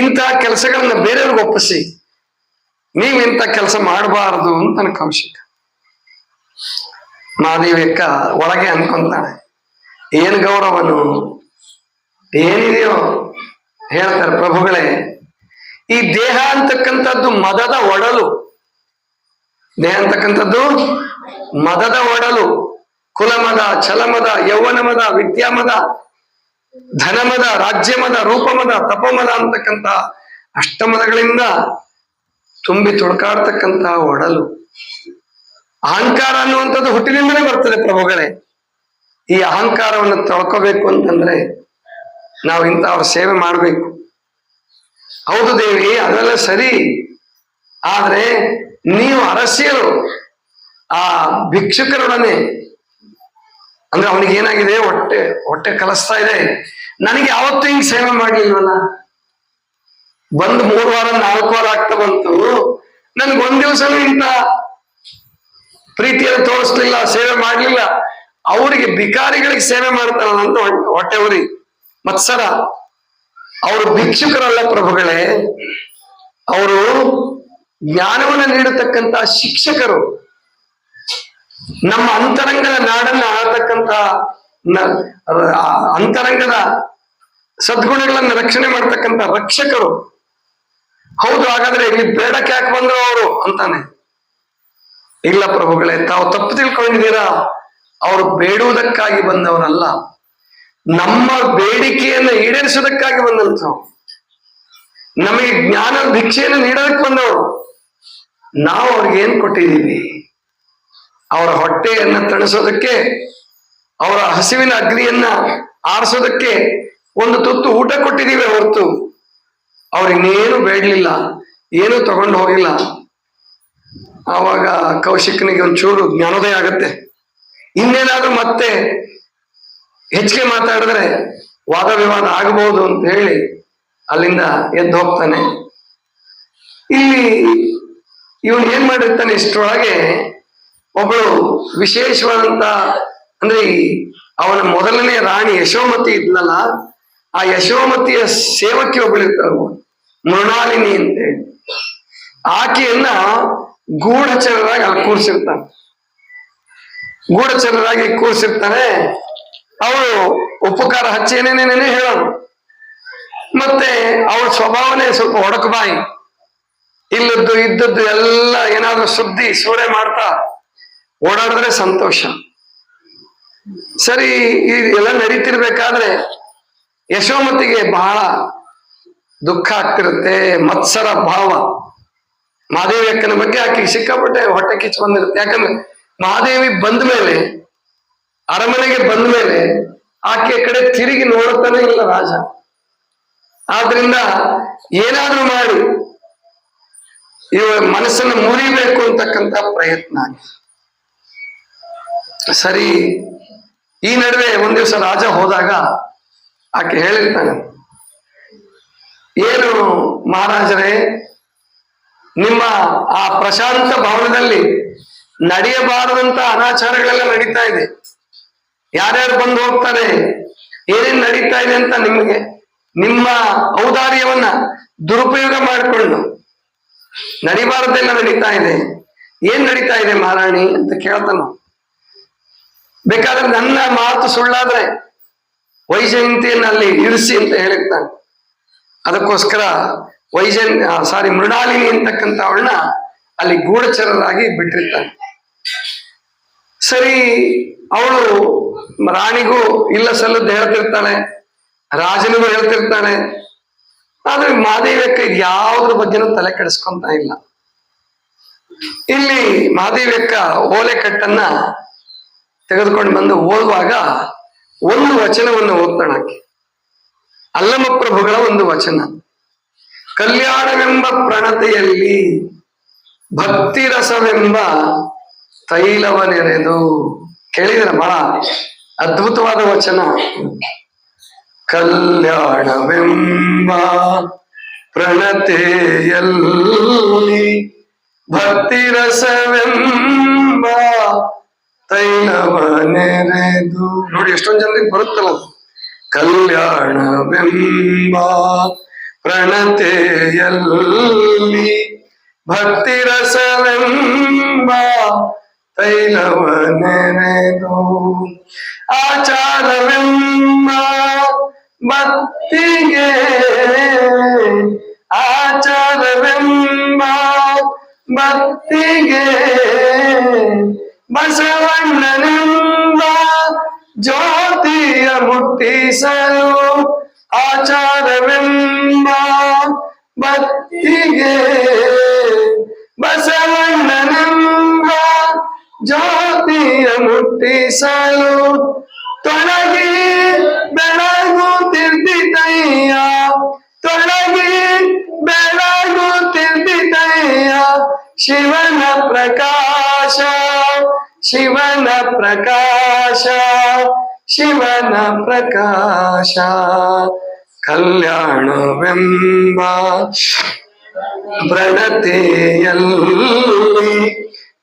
ಇಂತಹ ಕೆಲಸಗಳನ್ನ ಬೇರೆಯವ್ರಿಗೆ ಒಪ್ಪಿಸಿ, ನೀವು ಇಂಥ ಕೆಲಸ ಮಾಡಬಾರದು ಅಂತ ಕೌಶಿಕ. ಮಹಾದೇವಿ ಅಕ್ಕ ಒಳಗೆ ಅನ್ಕೊಂತಾಳೆ, ಏನ್ ಗೌರವನು ಏನಿದೆಯೋ. ಹೇಳ್ತಾರೆ ಪ್ರಭುಗಳೇ, ಈ ದೇಹ ಅಂತಕ್ಕಂಥದ್ದು ಮದದ ಒಡಲು. ದೇಹ ಅಂತಕ್ಕಂಥದ್ದು ಮದದ ಒಡಲು. ಕುಲಮದ, ಛಲಮದ, ಯೌವನಮದ, ವಿದ್ಯಾಮದ, ಧನಮದ, ರಾಜ್ಯಮದ, ರೂಪಮದ, ತಪಮದ ಅಂತಕ್ಕಂಥ ಅಷ್ಟಮದಗಳಿಂದ ತುಂಬಿ ತುಡುಕಾಡ್ತಕ್ಕಂಥ ಒಡಲು. ಅಹಂಕಾರ ಅನ್ನುವಂಥದ್ದು ಹುಟ್ಟಿನಿಂದಲೇ ಬರ್ತದೆ ಪ್ರಭುಗಳೇ. ಈ ಅಹಂಕಾರವನ್ನು ತೊಳ್ಕೋಬೇಕು ಅಂತಂದ್ರೆ ನಾವು ಇಂಥವ್ರ ಸೇವೆ ಮಾಡಬೇಕು. ಹೌದು ದೇವಿ, ಅದೆಲ್ಲ ಸರಿ, ಆದ್ರೆ ನೀವು ಅರಸಿಯರು ಆ ಭಿಕ್ಷುಕರೊಡನೆ, ಅಂದ್ರೆ ಅವನಿಗೆ ಏನಾಗಿದೆ, ಹೊಟ್ಟೆ ಕಲಿಸ್ತಾ ಇದೆ. ನನಗೆ ಯಾವತ್ತೂ ಹಿಂಗ್ ಸೇವೆ ಮಾಡ್ಲಿಲ್ವಲ್ಲ, ಬಂದು 3 ವಾರ 4 ವಾರ ಆಗ್ತಾ ಬಂತು, ನನ್ಗೆ ಒಂದ್ ದಿವಸನೂ ಇಂಥ ಪ್ರೀತಿಯನ್ನು ತೋರಿಸ್ಲಿಲ್ಲ, ಸೇವೆ ಮಾಡ್ಲಿಲ್ಲ. ಅವರಿಗೆ ಭಿಕಾರಿಗಳಿಗೆ ಸೇವೆ ಮಾಡ್ತಾರಲ್ಲ ಅಂತ ಹೊಟ್ಟೆ ಉರಿ. ಮತ್ಸರ. ಅವರು ಭಿಕ್ಷುಕರಲ್ಲ ಪ್ರಭುಗಳೇ, ಅವರು ಜ್ಞಾನವನ್ನು ನೀಡತಕ್ಕಂತ ಶಿಕ್ಷಕರು. ನಮ್ಮ ಅಂತರಂಗದ ನಾಡನ್ನ ಆಳತಕ್ಕಂತ ಅಂತರಂಗದ ಸದ್ಗುಣಗಳನ್ನ ರಕ್ಷಣೆ ಮಾಡ್ತಕ್ಕಂಥ ರಕ್ಷಕರು. ಹೌದು, ಹಾಗಾದ್ರೆ ಇಲ್ಲಿ ಬೇಡಕ್ಕೆ ಯಾಕೆ ಬಂದ್ರು ಅವರು ಅಂತಾನೆ. ಇಲ್ಲ ಪ್ರಭುಗಳೇ, ತಾವು ತಪ್ಪು ತಿಳ್ಕೊಂಡಿದ್ದೀರಾ. ಅವರು ಬೇಡುವುದಕ್ಕಾಗಿ ಬಂದವರಲ್ಲ, ನಮ್ಮ ಬೇಡಿಕೆಯನ್ನು ಈಡೇರಿಸೋದಕ್ಕಾಗಿ ಬಂದಂಥವ್ರು. ನಮಗೆ ಜ್ಞಾನ ಭಿಕ್ಷೆಯನ್ನು ನೀಡೋದಕ್ಕೆ ಬಂದವರು. ನಾವು ಅವ್ರಿಗೆ ಏನ್ ಕೊಟ್ಟಿದ್ದೀವಿ? ಅವರ ಹೊಟ್ಟೆಯನ್ನ ತಣಿಸೋದಕ್ಕೆ, ಅವರ ಹಸಿವಿನ ಅಗ್ನಿಯನ್ನ ಆರಿಸೋದಕ್ಕೆ ಒಂದು ತುತ್ತು ಊಟ ಕೊಟ್ಟಿದ್ದೀವಿ ಹೊರತು ಅವ್ರಿನ್ನೇನು ಬೇಡಲಿಲ್ಲ, ಏನೂ ತಗೊಂಡು ಹೋಗಿಲ್ಲ. ಆವಾಗ ಕೌಶಿಕನಿಗೆ ಒಂಚೂರು ಜ್ಞಾನೋದಯ ಆಗತ್ತೆ. ಇನ್ನೇನಾದ್ರೂ ಮತ್ತೆ ಹೆಚ್ಚಿಗೆ ಮಾತಾಡಿದ್ರೆ ವಾದ ವಿವಾದ ಆಗಬಹುದು ಅಂತ ಹೇಳಿ ಅಲ್ಲಿಂದ ಎದ್ದು ಹೋಗ್ತಾನೆ. ಇಲ್ಲಿ ಇವನು ಏನ್ ಮಾಡಿರ್ತಾನೆ, ಇಷ್ಟರೊಳಗೆ ಒಬ್ಬಳು ವಿಶೇಷವಾದಂತ, ಅಂದ್ರೆ ಅವನ ಮೊದಲನೇ ರಾಣಿ ಯಶೋಮತಿ ಇದ್ಲಲ್ಲ, ಆ ಯಶೋಮತಿಯ ಸೇವಕಿ ಒಬ್ಬಳಿರ್ತಾರು, ಮೃಣಾಲಿನಿ ಅಂತೇಳಿ. ಆಕೆಯನ್ನ ಗೂಢಚರರಾಗಿ ಅಲ್ಲಿ ಕೂರಿಸಿರ್ತಾನೆ. ಅವಳು ಉಪಕಾರ ಹಚ್ಚಿ ಏನೇನೇನೇ ಹೇಳೋದು. ಮತ್ತೆ ಅವಳ ಸ್ವಭಾವನೆ ಸ್ವಲ್ಪ ಒಡಕು ಬಾಯಿ, ಇದ್ದದ್ದು ಎಲ್ಲ ಏನಾದ್ರೂ ಸುದ್ದಿ ಸೂರೆ ಮಾಡ್ತಾ ಓಡಾಡಿದ್ರೆ ಸಂತೋಷ. ಸರಿ, ಎಲ್ಲ ನಡೀತಿರ್ಬೇಕಾದ್ರೆ ಯಶೋಮತಿಗೆ ಬಹಳ ದುಃಖ ಆಗ್ತಿರುತ್ತೆ, ಮತ್ಸರ ಭಾವ. ಮಹಾದೇವಿ ಅಕ್ಕನ ಬಗ್ಗೆ ಆಕೆಗೆ ಸಿಕ್ಕಾಪಟ್ಟೆ ಹೊಟ್ಟೆ ಕಿಚ್ಚು ಬಂದಿರುತ್ತೆ. ಯಾಕಂದ್ರೆ ಮಹಾದೇವಿ ಬಂದ ಮೇಲೆ, ಅರಮನೆಗೆ ಬಂದ ಮೇಲೆ ಆಕೆ ಕಡೆ ತಿರುಗಿ ನೋಡುತ್ತಾನೆ ಇಲ್ಲ ರಾಜ. ಆದ್ರಿಂದ ಏನಾದ್ರೂ ಮಾಡಿ ಇವ ಮನಸ್ಸನ್ನು ಮುರಿಬೇಕು ಅಂತಕ್ಕಂಥ ಪ್ರಯತ್ನ. ಸರಿ, ಈ ನಡುವೆ ಒಂದ್ ದಿವಸ ರಾಜ ಹೋದಾಗ ಆಕೆ ಹೇಳಿರ್ತಾನೆ, ಏನು ಮಹಾರಾಜರೇ, ನಿಮ್ಮ ಆ ಪ್ರಶಾಂತ ಭವನದಲ್ಲಿ ನಡೆಯಬಾರದಂತ ಅನಾಚಾರಗಳೆಲ್ಲ ನಡೀತಾ ಇದೆ. ಯಾರ್ಯಾರು ಬಂದು ಹೋಗ್ತಾರೆ, ಏನೇನ್ ನಡೀತಾ ಇದೆ ಅಂತ ನಿಮಗೆ ನಿಮ್ಮ ಔದಾರ್ಯವನ್ನ ದುರುಪಯೋಗ ಮಾಡಿಕೊಂಡು ನಡಿಬಾರದೆಲ್ಲ ನಡೀತಾ ಇದೆ, ಏನ್ ನಡೀತಾ ಇದೆ ಮಹಾರಾಣಿ ಅಂತ ಕೇಳ್ತಾನ. ಬೇಕಾದ್ರೆ ನನ್ನ ಮಾತು ಸುಳ್ಳಾದ್ರೆ ವೈಜಯಂತಿಯನ್ನು ಅಲ್ಲಿ ಇರಿಸಿ ಅಂತ ಹೇಳಿರ್ತಾನೆ. ಅದಕ್ಕೋಸ್ಕರ ಮೃಣಾಲಿನಿ ಅಂತಕ್ಕಂಥ ಅವಳನ್ನ ಅಲ್ಲಿ ಗೂಢಚರರಾಗಿ ಬಿಟ್ಟಿರ್ತಾನೆ. ಸರಿ, ಅವಳು ರಾಣಿಗೂ ಇಲ್ಲ ಸಲ್ಲದ್ದು ಹೇಳ್ತಿರ್ತಾಳೆ, ರಾಜನಿಗೂ ಹೇಳ್ತಿರ್ತಾಳೆ. ಆದ್ರೆ ಮಹಾದೇವಕ್ಕ ಇದು ಯಾವುದ್ರ ಬಗ್ಗೆನೂ ತಲೆ ಕೆಡಿಸ್ಕೊಂತ ಇಲ್ಲ. ಇಲ್ಲಿ ಮಹಾದೇವಕ್ಕ ಓಲೆ ಕಟ್ಟನ್ನ ತೆಗೆದುಕೊಂಡು ಬಂದು ಓದುವಾಗ ಒಂದು ವಚನವನ್ನು ಓದ್ತಾಳಾಕೆ. ಅಲ್ಲಮ ಪ್ರಭುಗಳ ಒಂದು ವಚನ, ಕಲ್ಯಾಣವೆಂಬ ಪ್ರಣತೆಯಲ್ಲಿ ಭಕ್ತಿರಸವೆಂಬ ತೈಲವನೆರೆದು. ಕೇಳಿದ್ರೆ ಬಹಳ ಅದ್ಭುತವಾದ ವಚನ. ಕಲ್ಯಾಣವೆಂಬ ಪ್ರಣತೆಯಲ್ಲಿ ಭಕ್ತಿರಸವೆಂಬ ತೈಲವನೆರೆದು. ನೋಡಿ ಎಷ್ಟೊಂದು ಜನರಿಗೆ ಬರುತ್ತಲ್ಲ ಅದು. ಕಲ್ಯಾಣವೆಂಬ ಪ್ರಣತೆಯಲ್ಲಿ ಭಕ್ತಿರಸವೆಂಬ ತೈಲವನೆರೆದು. ಆಚಾರವೆಂಬ ಭಕ್ತಿಗೆ ಆಚಾರವೆಂಬ ಭಕ್ತಿಗೆ ಬಸವಣ್ಣನೆಂಬ ಜ್ಯೋತಿಯ ಮುಟ್ಟಿಸಲು. ಆಚಾರವೆಂಬ ಭಕ್ತಿಗೆ ಬಸವಣ್ಣನೆಂಬ ಜ್ಯೋತಿಯ ಮುಟ್ಟಿಸಲು. ತೊಳಗಿ ಬೆಳಗುತ್ತಿರ್ದಿತಯ್ಯ, ತೊಳಗಿ ಬೆಳಗುತ್ತಿರ್ದಿತಯ್ಯ ಶಿವನ ಪ್ರಕಾಶ, ಶಿವನ ಪ್ರಕಾಶ, ಶಿವನ ಪ್ರಕಾಶ. ಕಲ್ಯಾಣವೆಂಬ ಪ್ರಣತೆಯಲ್ಲಿ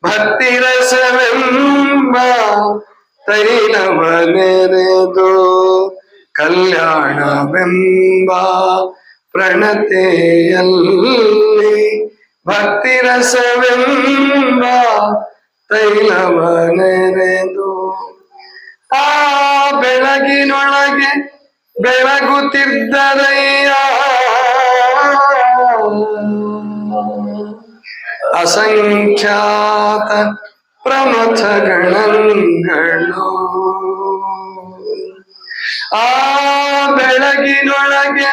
ಭಕ್ತಿರಸವೆಂಬ ತೈಲವನೆರೆದು. ಕಲ್ಯಾಣವೆಂಬ ಪ್ರಣತೆಯಲ್ಲಿ ಭಕ್ತಿರಸವೆಂಬ ತೈಲವನೆರೆದು. ಆ ಬೆಳಗಿನೊಳಗೆ ಬೆಳಗುತ್ತಿದ್ದರಯ್ಯ ಅಸಂಖ್ಯಾತ ಪ್ರಮಥ ಗಣಗಳು. ಆ ಬೆಳಗಿನೊಳಗೆ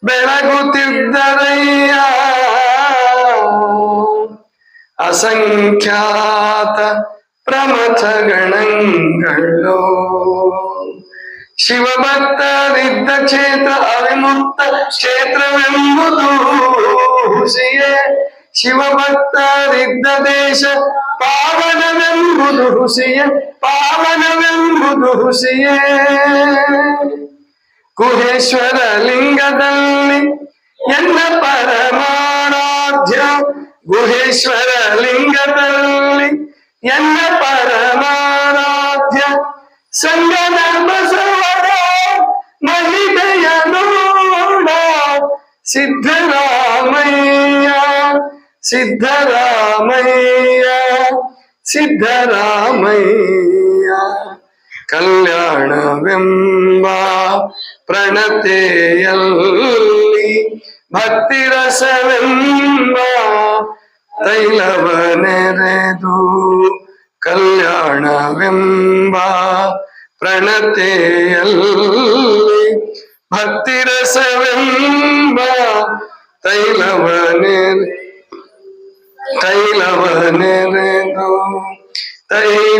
ಬೆಳಗುತ್ತಿದ್ದರಯ್ಯ ಅಸಂಖ್ಯಾತ ಪ್ರಮಥ ಗಣಗಳು. ಶಿವಭಕ್ತರಿದ್ದ ಕ್ಷೇತ್ರ ಅವಿಮುಕ್ತ ಕ್ಷೇತ್ರವೆಂಬುದು ಹುಸಿಯೇ. ಶಿವಭಕ್ತರಿದ್ದ ದೇಶ ಪಾವನವೆಂಬುದು ಹುಸಿಯೇ, ಪಾವನವೆಂಬುದು ಹುಸಿಯೇ. ಗುಹೇಶ್ವರ ಲಿಂಗದಲ್ಲಿ ಎನ್ನ ಪರಮಾರಾಧ್ಯ, ಗುಹೇಶ್ವರ ಲಿಂಗದಲ್ಲಿ ಎನ್ನ ಪರಮಾರಾಧ್ಯ. ಸಂಗನ ಬಸವರ ಮಹಿಮೆಯ ನೋಡ, ಸಿದ್ಧರಾಮಯ್ಯ ಸಿದ್ಧರಾಮಯ್ಯ ಸಿದ್ಧರಾಮಯ್ಯ. ಕಲ್ಯಾಣವೆಂಬ ಪ್ರಣತೆಯಲ್ಲಿ ಭಕ್ತಿರಸವೆಂಬ ತೈಲವನೆರೆದು. ಕಲ್ಯಾಣವೆಂಬ ಪ್ರಣತೆಯಲ್ಲಿ ಭಕ್ತಿರಸವೆಂಬ ತೈಲವನೆರೆದು. ತೈಲವನೆರೆದು.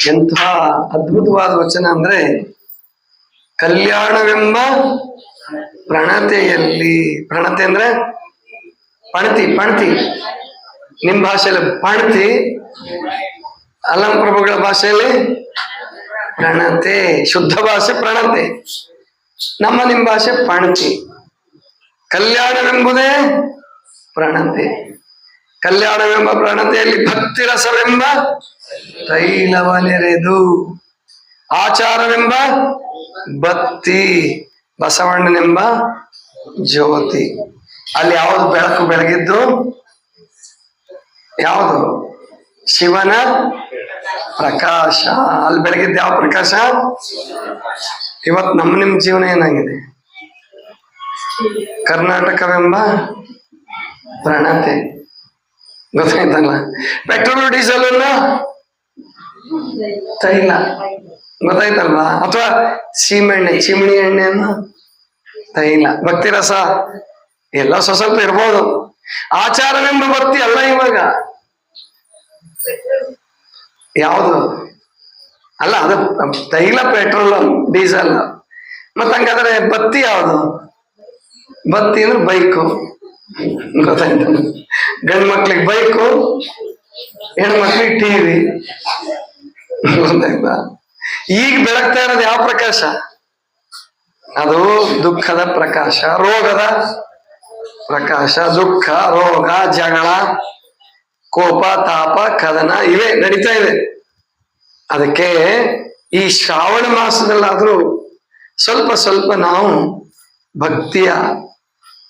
ಎಂಥ ಅದ್ಭುತವಾದ ವಚನ ಅಂದ್ರೆ, ಕಲ್ಯಾಣವೆಂಬ ಪ್ರಣತೆಯಲ್ಲಿ. ಪ್ರಣತೆ ಅಂದ್ರೆ ಪಣತಿ, ಪಣತಿ. ನಿಮ್ ಭಾಷೆಯಲ್ಲಿ ಪಣತಿ, ಅಲ್ಲಂ ಪ್ರಭುಗಳ ಭಾಷೆಯಲ್ಲಿ ಪ್ರಣತೆ. ಶುದ್ಧ ಭಾಷೆ ಪ್ರಣತೆ, ನಿಮ್ಮ ಭಾಷೆ ಪಣತಿ. ಕಲ್ಯಾಣವೆಂಬುದೇ ಪ್ರಣತೆ. ಕಲ್ಯಾಣವೆಂಬ ಪ್ರಣತೆಯಲ್ಲಿ ಭಕ್ತಿ ರಸವೆಂಬ ತೈಲವನೆರೆದು, ಆಚಾರವೆಂಬ ಬತ್ತಿ, ಬಸವಣ್ಣನೆಂಬ ಜ್ಯೋತಿ. ಅಲ್ಲಿ ಯಾವುದು ಬೆಳಕು ಬೆಳಗಿದ್ದು? ಯಾವುದು? ಶಿವನ ಪ್ರಕಾಶ. ಅಲ್ಲಿ ಬೆಳಗಿದ್ದು ಯಾವ ಪ್ರಕಾಶ? ಇವತ್ತು ನಿಮ್ ಜೀವನ ಏನಾಗಿದೆ? ಕರ್ನಾಟಕವೆಂಬ ಪ್ರಣತೆ. ಗೊತ್ತಾಯ್ತಲ್ಲ? ಪೆಟ್ರೋಲ್ ಡೀಸೆಲ್ ಅನ್ನ ತೈಲ. ಗೊತ್ತಾಯ್ತಲ್ವಾ? ಅಥವಾ ಸೀಮೆಣ್ಣೆ, ಚಿಮಣಿ ಎಣ್ಣೆಯನ್ನು ತೈಲ. ಭಕ್ತಿ ರಸ ಎಲ್ಲ ಸ್ವಲ್ಪ ಇರ್ಬೋದು. ಆಚಾರವೆಂಬ ಭಕ್ತಿ ಅಲ್ಲ. ಇವಾಗ ಯಾವುದು ಅಲ್ಲ, ಅದು ತೈಲ, ಪೆಟ್ರೋಲ್, ಡೀಸೆಲ್. ಮತ್ತ ಹಂಗಾದ್ರೆ ಬತ್ತಿ ಯಾವುದು? ಬತ್ತಿ ಅಂದ್ರೆ ಬೈಕು. ಗೊತ್ತಾಯ್ತು? ಗಂಡು ಮಕ್ಳಿಗೆ ಬೈಕು, ಹೆಣ್ಮಕ್ಳಿಗೆ ಟಿವಿ. ಗೊತ್ತಾಯ್ತಾ? ಈಗ ಬೆಳಗ್ತಾ ಇರೋದು ಯಾವ ಪ್ರಕಾಶ? ಅದು ದುಃಖದ ಪ್ರಕಾಶ, ರೋಗದ ಪ್ರಕಾಶ. ದುಃಖ, ರೋಗ, ಜಗಳ, ಕೋಪ, ತಾಪ, ಕದನ ಇವೇ ನಡೀತಾ ಇದೆ. ಅದಕ್ಕೆ ಈ ಶ್ರಾವಣ ಮಾಸದಲ್ಲಾದ್ರೂ ಸ್ವಲ್ಪ ಸ್ವಲ್ಪ ನಾವು ಭಕ್ತಿಯ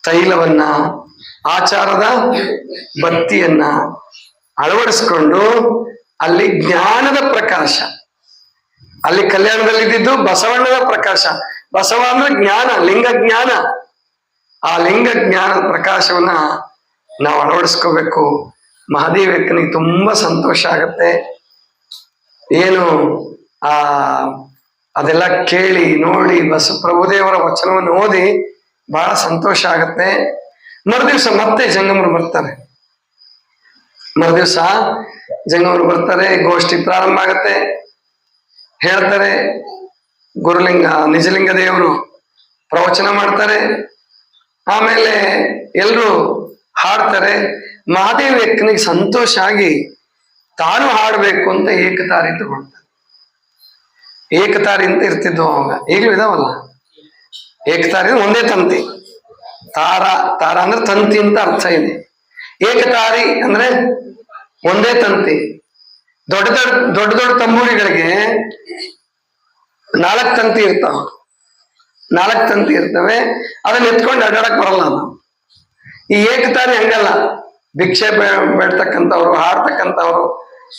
ತೈಲವನ್ನ, ಆಚಾರದ ಬತ್ತಿಯನ್ನ ಅಳವಡಿಸ್ಕೊಂಡು ಅಲ್ಲಿ ಜ್ಞಾನದ ಪ್ರಕಾಶ. ಅಲ್ಲಿ ಕಲ್ಯಾಣದಲ್ಲಿ ಇದ್ದಿದ್ದು ಬಸವಣ್ಣನ ಪ್ರಕಾಶ. ಬಸವ ಅಂದ್ರೆ ಜ್ಞಾನ, ಲಿಂಗ ಜ್ಞಾನ. ಆ ಲಿಂಗ ಜ್ಞಾನದ ಪ್ರಕಾಶವನ್ನ ನಾವು ಅಳವಡಿಸ್ಕೋಬೇಕು. ಮಹಾದೇವಕ್ಕನಿಗೆ ತುಂಬಾ ಸಂತೋಷ ಆಗತ್ತೆ. ಏನು ಅದೆಲ್ಲ ಕೇಳಿ ನೋಡಿ ಪ್ರಭುದೇವರ ವಚನವನ್ನು ಓದಿ ಬಹಳ ಸಂತೋಷ ಆಗತ್ತೆ. ಮರುದಿವ್ಸ ಮತ್ತೆ ಜಂಗಮರು ಬರ್ತಾರೆ. ಮರುದಿವ್ಸ ಜಂಗಮರು ಬರ್ತಾರೆ, ಗೋಷ್ಠಿ ಪ್ರಾರಂಭ ಆಗತ್ತೆ. ಹೇಳ್ತಾರೆ, ಗುರುಲಿಂಗ ನಿಜಲಿಂಗ ದೇವರು ಪ್ರವಚನ ಮಾಡ್ತಾರೆ. ಆಮೇಲೆ ಎಲ್ರು ಹಾಡ್ತಾರೆ. ಮಹಾದೇವ ಯಕ್ಕನಿಗೆ ಸಂತೋಷ ಆಗಿ ತಾನು ಹಾಡ್ಬೇಕು ಅಂತ ಏಕತಾರಿ ತಗೊಳ್ತಾರೆ. ಏಕತಾರಿ ಅಂತ ಇರ್ತಿದ್ವು ಅವಾಗ, ಈಗಲೂ ಇದಾವಲ್ಲ ಏಕತಾರಿ. ಒಂದೇ ತಂತಿ. ತಾರ ಅಂದ್ರೆ ತಂತಿ ಅಂತ ಅರ್ಥ ಇದೆ. ಏಕತಾರಿ ಅಂದ್ರೆ ಒಂದೇ ತಂತಿ. ದೊಡ್ಡ ದೊಡ್ಡ ತಂಬೂರಿಗಳಿಗೆ 4 ತಂತಿ ಇರ್ತಾವ. 4 ತಂತಿ ಇರ್ತವೆ. ಅದನ್ನ ಎತ್ಕೊಂಡು ಅಡ್ಡಾಡಕ್ ಬರಲ್ಲ. ಅದು ಈ ಏಕತಾರಿ ಹಂಗಲ್ಲ. ಭಿಕ್ಷೆ ಬೇಡ್ತಕ್ಕಂಥವ್ರು, ಹಾಡ್ತಕ್ಕಂಥವ್ರು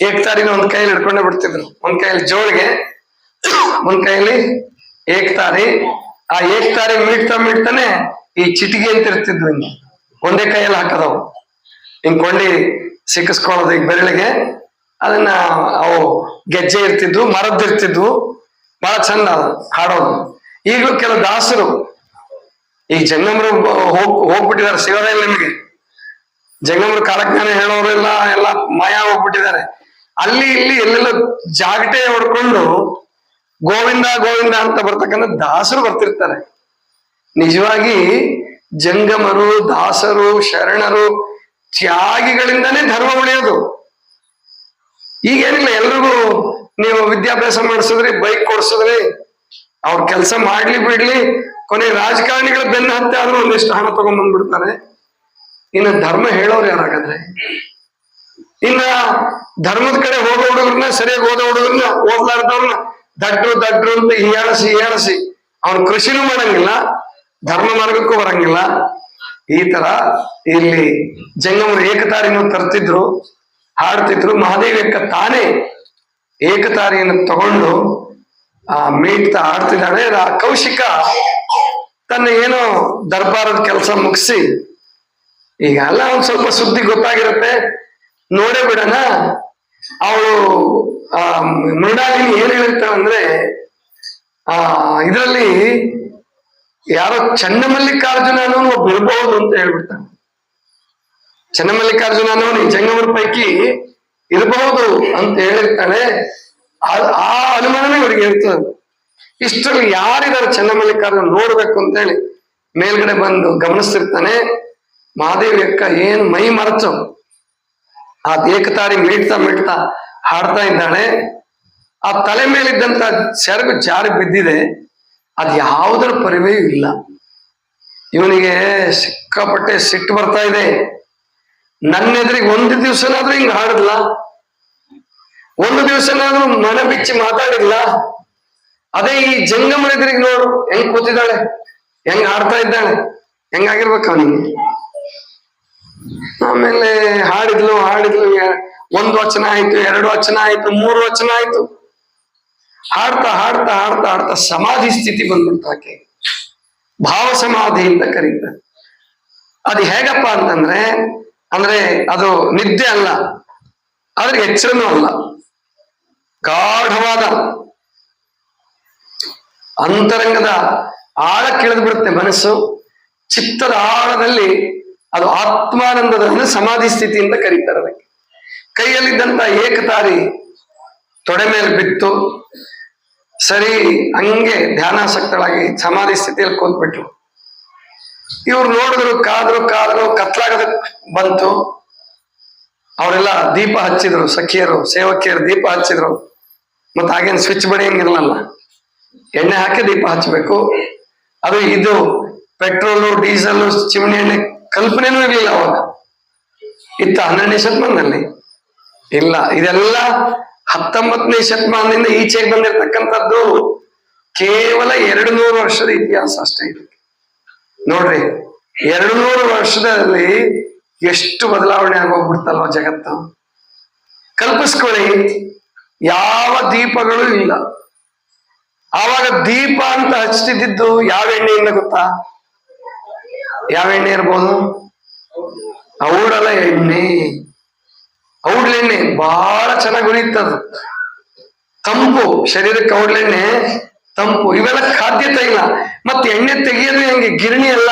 ಏಕತಾರಿನ ಒಂದ್ ಕೈಯಲ್ಲಿ ಹಿಡ್ಕೊಂಡೇ ಬಿಡ್ತಿದ್ರು. ಒಂದ್ ಕೈಯಲ್ಲಿ ಜೋಳಿಗೆ, ಒಂದ್ ಕೈಯಲ್ಲಿ ಏಕತಾರಿ. ಆ ಏಕತಾರಿ ಮೀಡ್ತಾನೆ ಈ ಚಿಟಿಗೆ ಅಂತ ಇರ್ತಿದ್ವು. ಹಿಂಗೆ ಒಂದೇ ಕೈಯಲ್ಲಿ ಹಾಕದವು. ಹಿಂಗ್ ಕೊಂಡಿ ಸಿಕ್ಕಿಸ್ಕೊಳ್ಳೋದು ಈಗ ಬೆರಳಿಗೆ. ಅದನ್ನ ಅವು ಗೆಜ್ಜೆ ಇರ್ತಿದ್ವು, ಮರದ್ದಿರ್ತಿದ್ವು. ಬಹಳ ಚಂದ ಹಾಡೋದು. ಈಗಲೂ ಕೆಲವು ದಾಸರು, ಈಗ ಜಂಗಮರು ಹೋಗ್ಬಿಟ್ಟಿದ್ದಾರೆ. ಸಿಗೋದೇ ಇಲ್ಲ ನಿಮಗೆ. ಜಂಗಮರು ಕಾಲಜ್ಞಾನ ಹೇಳೋರೆಲ್ಲ ಎಲ್ಲ ಮಾಯ ಹೋಗ್ಬಿಟ್ಟಿದ್ದಾರೆ. ಅಲ್ಲಿ ಇಲ್ಲಿ ಎಲ್ಲೆಲ್ಲ ಜಾಗಟೆ ಹೊಡ್ಕೊಂಡು ಗೋವಿಂದ ಗೋವಿಂದ ಅಂತ ಬರ್ತಕ್ಕಂಥ ದಾಸರು ಬರ್ತಿರ್ತಾರೆ. ನಿಜವಾಗಿ ಜಂಗಮರು, ದಾಸರು, ಶರಣರು, ತ್ಯಾಗಿಗಳಿಂದನೇ ಧರ್ಮ ಉಳಿಯೋದು. ಈಗೇನಿಲ್ಲ, ಎಲ್ರಿಗೂ ನೀವು ವಿದ್ಯಾಭ್ಯಾಸ ಮಾಡಿಸಿದ್ರಿ, ಬೈಕ್ ಕೊಡ್ಸಿದ್ರಿ, ಅವ್ರ ಕೆಲಸ ಮಾಡ್ಲಿ ಬಿಡ್ಲಿ, ಕೊನೆ ರಾಜಕಾರಣಿಗಳ ಬೆನ್ನ ಹತ್ತೆ ಆದ್ರೂ ಒಂದಿಷ್ಟು ಹಣ ತಗೊಂಡ್ ಬಂದ್ಬಿಡ್ತಾರೆ. ಇನ್ನು ಧರ್ಮ ಹೇಳೋರು ಯಾರಾಗಂದ್ರೆ? ಇನ್ನ ಧರ್ಮದ ಕಡೆ ಹೋಗೋ ಹುಡುಗರನ್ನ, ಸರಿಯಾಗಿ ಓದೋ ಹುಡುಗರನ್ನ, ಓದ್ಲಾರ್ದವ್ರನ್ನ ದಡ್ರು ಅಂತ ಹೀಯಾಳಿಸಿ ಅವ್ರು ಕೃಷಿನೂ ಮಾಡಂಗಿಲ್ಲ, ಧರ್ಮ ಮಾರ್ಗಕ್ಕೂ ಬರಂಗಿಲ್ಲ. ಈ ತರ ಇಲ್ಲಿ ಜಂಗಮರು ಏಕತಾರಿನೂ ತರ್ತಿದ್ರು, ಹಾಡ್ತಿದ್ರು. ಮಹಾದೇವಕ್ಕ ತಾನೇ ಏಕತಾರಿಯನ್ನು ತಗೊಂಡು ಮೀಡ್ತಾ ಆಡ್ತಿದ್ದಾಳೆ. ಕೌಶಿಕ ತನ್ನ ಏನೋ ದರ್ಬಾರದ ಕೆಲಸ ಮುಗಿಸಿ, ಈಗ ಎಲ್ಲ ಒಂದ್ ಸ್ವಲ್ಪ ಸುದ್ದಿ ಗೊತ್ತಾಗಿರುತ್ತೆ, ನೋಡೇ ಬಿಡೋಣ. ಅವಳು ಮೃಣಾಲಿನಿ ಏನ್ ಹೇಳಿರ್ತಾಳಂದ್ರೆ, ಇದರಲ್ಲಿ ಯಾರೋ ಚನ್ನಮಲ್ಲಿಕಾರ್ಜುನ ಅನ್ನೋನು ಒಬ್ಬ ಇರಬಹುದು ಅಂತ ಹೇಳ್ಬಿಡ್ತಾನೆ. ಚನ್ನಮಲ್ಲಿಕಾರ್ಜುನ ಅನ್ನೋನು ಈ ಜಂಗಮರ ಪೈಕಿ ಇರಬಹುದು ಅಂತ ಹೇಳಿರ್ತಾಳೆ. ಆ ಅನುಮಾನನೇ ಇವರಿಗೆ ಇರ್ತದೆ. ಇಷ್ಟರಲ್ಲಿ ಯಾರಿದಾರೆ ಚನ್ನಮಲ್ಲಿಕಾರ್ಜುನ ನೋಡ್ಬೇಕು ಅಂತ ಹೇಳಿ ಮೇಲ್ಗಡೆ ಬಂದು ಗಮನಿಸ್ತಿರ್ತಾನೆ. ಮಹಾದೇವಿ ಅಕ್ಕ ಏನು ಮೈ ಮರೆತು ಆ ಏಕತಾರಿ ಮೀಡ್ತಾ ಹಾಡ್ತಾ ಇದ್ದಾಳೆ. ಆ ತಲೆ ಮೇಲಿದ್ದಂತ ಸೆರಗು ಜಾರಿ ಬಿದ್ದಿದೆ. ಅದ್ ಯಾವುದರ ಪರಿವೇ ಇಲ್ಲ. ಇವನಿಗೆ ಸಿಕ್ಕಾಪಟ್ಟೆ ಸಿಟ್ಟು ಬರ್ತಾ ಇದೆ. ನನ್ನ ಎದುರಿಗೆ ಒಂದು ದಿವ್ಸನಾದ್ರೂ ಹಿಂಗ ಹಾಡಿದ್ಲ? ಒಂದು ದಿವ್ಸನಾದ್ರೂ ಮನ ಬಿಚ್ಚಿ ಮಾತಾಡಿದ್ಲ? ಅದೇ ಈ ಜಂಗಮನ ಎದುರಿಗೆ ನೋಡು ಹೆಂಗ್ ಕೂತಿದ್ದಾಳೆ, ಹೆಂಗ್ ಹಾಡ್ತಾ ಇದ್ದಾಳೆ, ಹೆಂಗಾಗಿರ್ಬೇಕು ಅವನಿಗೆ. ಆಮೇಲೆ ಹಾಡಿದ್ಲು ಒಂದು ವಚನ ಆಯ್ತು, 2 ವಚನ ಆಯ್ತು, 3 ವಚನ ಆಯ್ತು. ಹಾಡ್ತಾ ಹಾಡ್ತಾ ಹಾಡ್ತಾ ಹಾಡ್ತಾ ಸಮಾಧಿ ಸ್ಥಿತಿ ಬಂದ್ಬಿಡ್ತಾಕೆ. ಭಾವ ಸಮಾಧಿ ಅಂತ ಕರೀತಾರೆ. ಅದು ಹೇಗಪ್ಪ ಅಂತಂದ್ರೆ ಅದು ನಿದ್ದೆ ಅಲ್ಲ, ಆದ್ರೆ ಎಚ್ಚರನೂ ಅಲ್ಲ. ಗಾಢವಾದ ಅಂತರಂಗದ ಆಳಕ್ಕಿಳಿದು ಬಿಡುತ್ತೆ ಮನಸ್ಸು. ಚಿತ್ತದ ಆಳದಲ್ಲಿ ಅದು ಆತ್ಮಾನಂದದ ಸಮಾಧಿ ಸ್ಥಿತಿ ಅಂತ ಕರೀತಾರೆ ಅದಕ್ಕೆ. ಕೈಯಲ್ಲಿದ್ದಂತ ಏಕತಾರಿ ತೊಡೆ ಮೇಲೆ ಬಿತ್ತು. ಸರಿ, ಹಂಗೆ ಧ್ಯಾನಾಸಕ್ತಳಾಗಿ ಸಮಾಧಿ ಸ್ಥಿತಿಯಲ್ಲಿ ಕೂತ್ಬಿಟ್ರು. ಇವ್ರು ನೋಡಿದ್ರು, ಕಾದ್ರು ಕತ್ಲಾಗದ ಬಂತು. ಅವರೆಲ್ಲ ದೀಪ ಹಚ್ಚಿದ್ರು, ಸಖಿಯರು ಸೇವಕಿಯರು ದೀಪ ಹಚ್ಚಿದ್ರು. ಮತ್ ಹಾಗೇನು ಸ್ವಿಚ್ ಬಡಿಯಂಗಿರಲ್ಲ, ಎಣ್ಣೆ ಹಾಕಿ ದೀಪ ಹಚ್ಚಬೇಕು. ಅದು ಇದು ಪೆಟ್ರೋಲು ಡೀಸೆಲ್ ಚಿಮಣಿ ಎಣ್ಣೆ ಕಲ್ಪನೆನೂ ಇರ್ಲಿಲ್ಲ ಅವಾಗ. ಇತ್ತ 12ನೇ ಶತಮಾನದಲ್ಲಿ ಇಲ್ಲ. ಇದೆಲ್ಲ 19ನೇ ಶತಮಾನದಿಂದ ಈಚೆಗೆ ಬಂದಿರತಕ್ಕಂಥದ್ದು. ಕೇವಲ 200 ವರ್ಷದ ಇತಿಹಾಸ ಅಷ್ಟೇ ಇದು. ನೋಡ್ರಿ, 200 ವರ್ಷದಲ್ಲಿ ಎಷ್ಟು ಬದಲಾವಣೆ ಆಗೋಗ್ಬಿಡ್ತಲ್ವ ಜಗತ್ತು. ಕಲ್ಪಿಸ್ಕೊಳ್ಳಿ, ಯಾವ ದೀಪಗಳು ಇಲ್ಲ. ಆವಾಗ ದೀಪ ಅಂತ ಹಚ್ತಿದ್ದು ಯಾವ ಎಣ್ಣೆಯಿಂದ ಗೊತ್ತಾ? ಯಾವ ಎಣ್ಣೆ ಇರ್ಬೋದು? ಔಡಲ ಎಣ್ಣೆ. ಔಡ್ಲೆಣ್ಣೆ ಬಹಳ ಚೆನ್ನಾಗಿ ಉರಿಯುತ್ತದು, ತಂಪು ಶರೀರಕ್ಕೆ. ಔಡ್ಲೆಣ್ಣೆ ತಂಪು. ಇವೆಲ್ಲ ಖಾದ್ಯ ತೈಲ. ಮತ್ತೆ ಎಣ್ಣೆ ತೆಗೆಯೋದು ಹೆಂಗೆ? ಗಿರಣಿ ಅಲ್ಲ,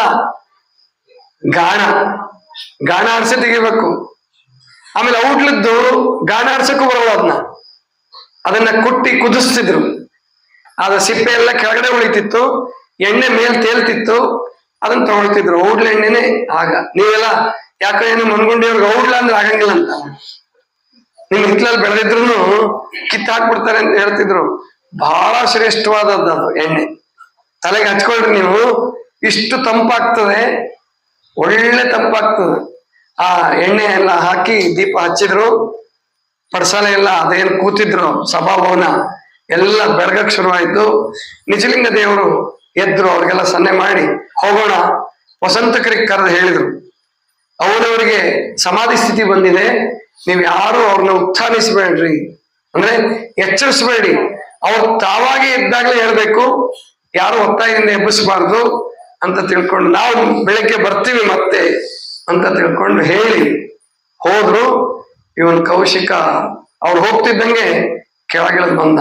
ಗಾಣ ಆಡ್ಸಿ ತೆಗಿಬೇಕು. ಆಮೇಲೆ ಔಡ್ಲದ್ದು ಗಾಣ ಆಡ್ಸಕ್ಕೂ ಬರಲ್ಲ. ಅದನ್ನ ಕುಟ್ಟಿ ಕುದಿಸ್ತಿದ್ರು. ಅದ ಸಿಪ್ಪೆ ಎಲ್ಲ ಕೆಳಗಡೆ ಉಳಿತಿತ್ತು, ಎಣ್ಣೆ ಮೇಲ್ ತೇಲ್ತಿತ್ತು, ಅದನ್ನ ತಗೊಳ್ತಿದ್ರು. ಔಡ್ಲ ಎಣ್ಣೆನೆ ಆಗ. ನೀವೆಲ್ಲ ಯಾಕೆ ಏನು ಮನ್ಗುಂಡಿಯವ್ರಿಗೆ ಔಡ್ಲ ಅಂದ್ರೆ ಆಗಂಗಿಲ್ಲ ಅಂತ, ನಿಮ್ ಹಿತ್ಲಲ್ಲಿ ಬೆಳೆದಿದ್ರು ಕಿತ್ತಾಕ್ಬಿಡ್ತಾರೆ ಅಂತ ಹೇಳ್ತಿದ್ರು. ಬಹಳ ಶ್ರೇಷ್ಠವಾದದ್ದು ಅದು ಎಣ್ಣೆ. ತಲೆಗೆ ಹಚ್ಕೊಳ್ರಿ ನೀವು, ಇಷ್ಟು ತಂಪಾಗ್ತದೆ, ಒಳ್ಳೆ ತಂಪಾಗ್ತದೆ. ಆ ಎಣ್ಣೆ ಎಲ್ಲ ಹಾಕಿ ದೀಪ ಹಚ್ಚಿದ್ರು. ಪಡ್ಸಾಲೆ ಎಲ್ಲ ಅದೇನು ಕೂತಿದ್ರು ಸಭಾಭವನ ಎಲ್ಲ ಬೆಳಗಕ್ ಶುರುವಾಯ್ತು. ನಿಜಲಿಂಗ ದೇವರು ಎದ್ರು, ಅವ್ರಿಗೆಲ್ಲ ಸನ್ನೆ ಮಾಡಿ ಹೋಗೋಣ. ವಸಂತಕರಿಗೆ ಕರೆದು ಹೇಳಿದ್ರು, ಅವನವರಿಗೆ ಸಮಾಧಿ ಸ್ಥಿತಿ ಬಂದಿದೆ, ನೀವ್ ಯಾರು ಅವ್ರನ್ನ ಉತ್ಥಾನಿಸ್ಬೇಡ್ರಿ, ಅಂದ್ರೆ ಎಚ್ಚರಿಸ್ಬೇಡಿ. ಅವ್ರು ತಾವಾಗೆ ಇದ್ದಾಗಲೇ ಹೇಳ್ಬೇಕು, ಯಾರು ಒತ್ತಾಯದಿಂದ ಎಬ್ಬಿಸ್ಬಾರ್ದು ಅಂತ ತಿಳ್ಕೊಂಡು, ನಾವು ಬೆಳಗ್ಗೆ ಬರ್ತೀವಿ ಮತ್ತೆ ಅಂತ ತಿಳ್ಕೊಂಡು ಹೇಳಿ ಹೋದ್ರು. ಇವನ್ ಕೌಶಿಕ ಅವ್ರು ಹೋಗ್ತಿದ್ದಂಗೆ ಕೆಳಗಿಳಿದು ಬಂದ.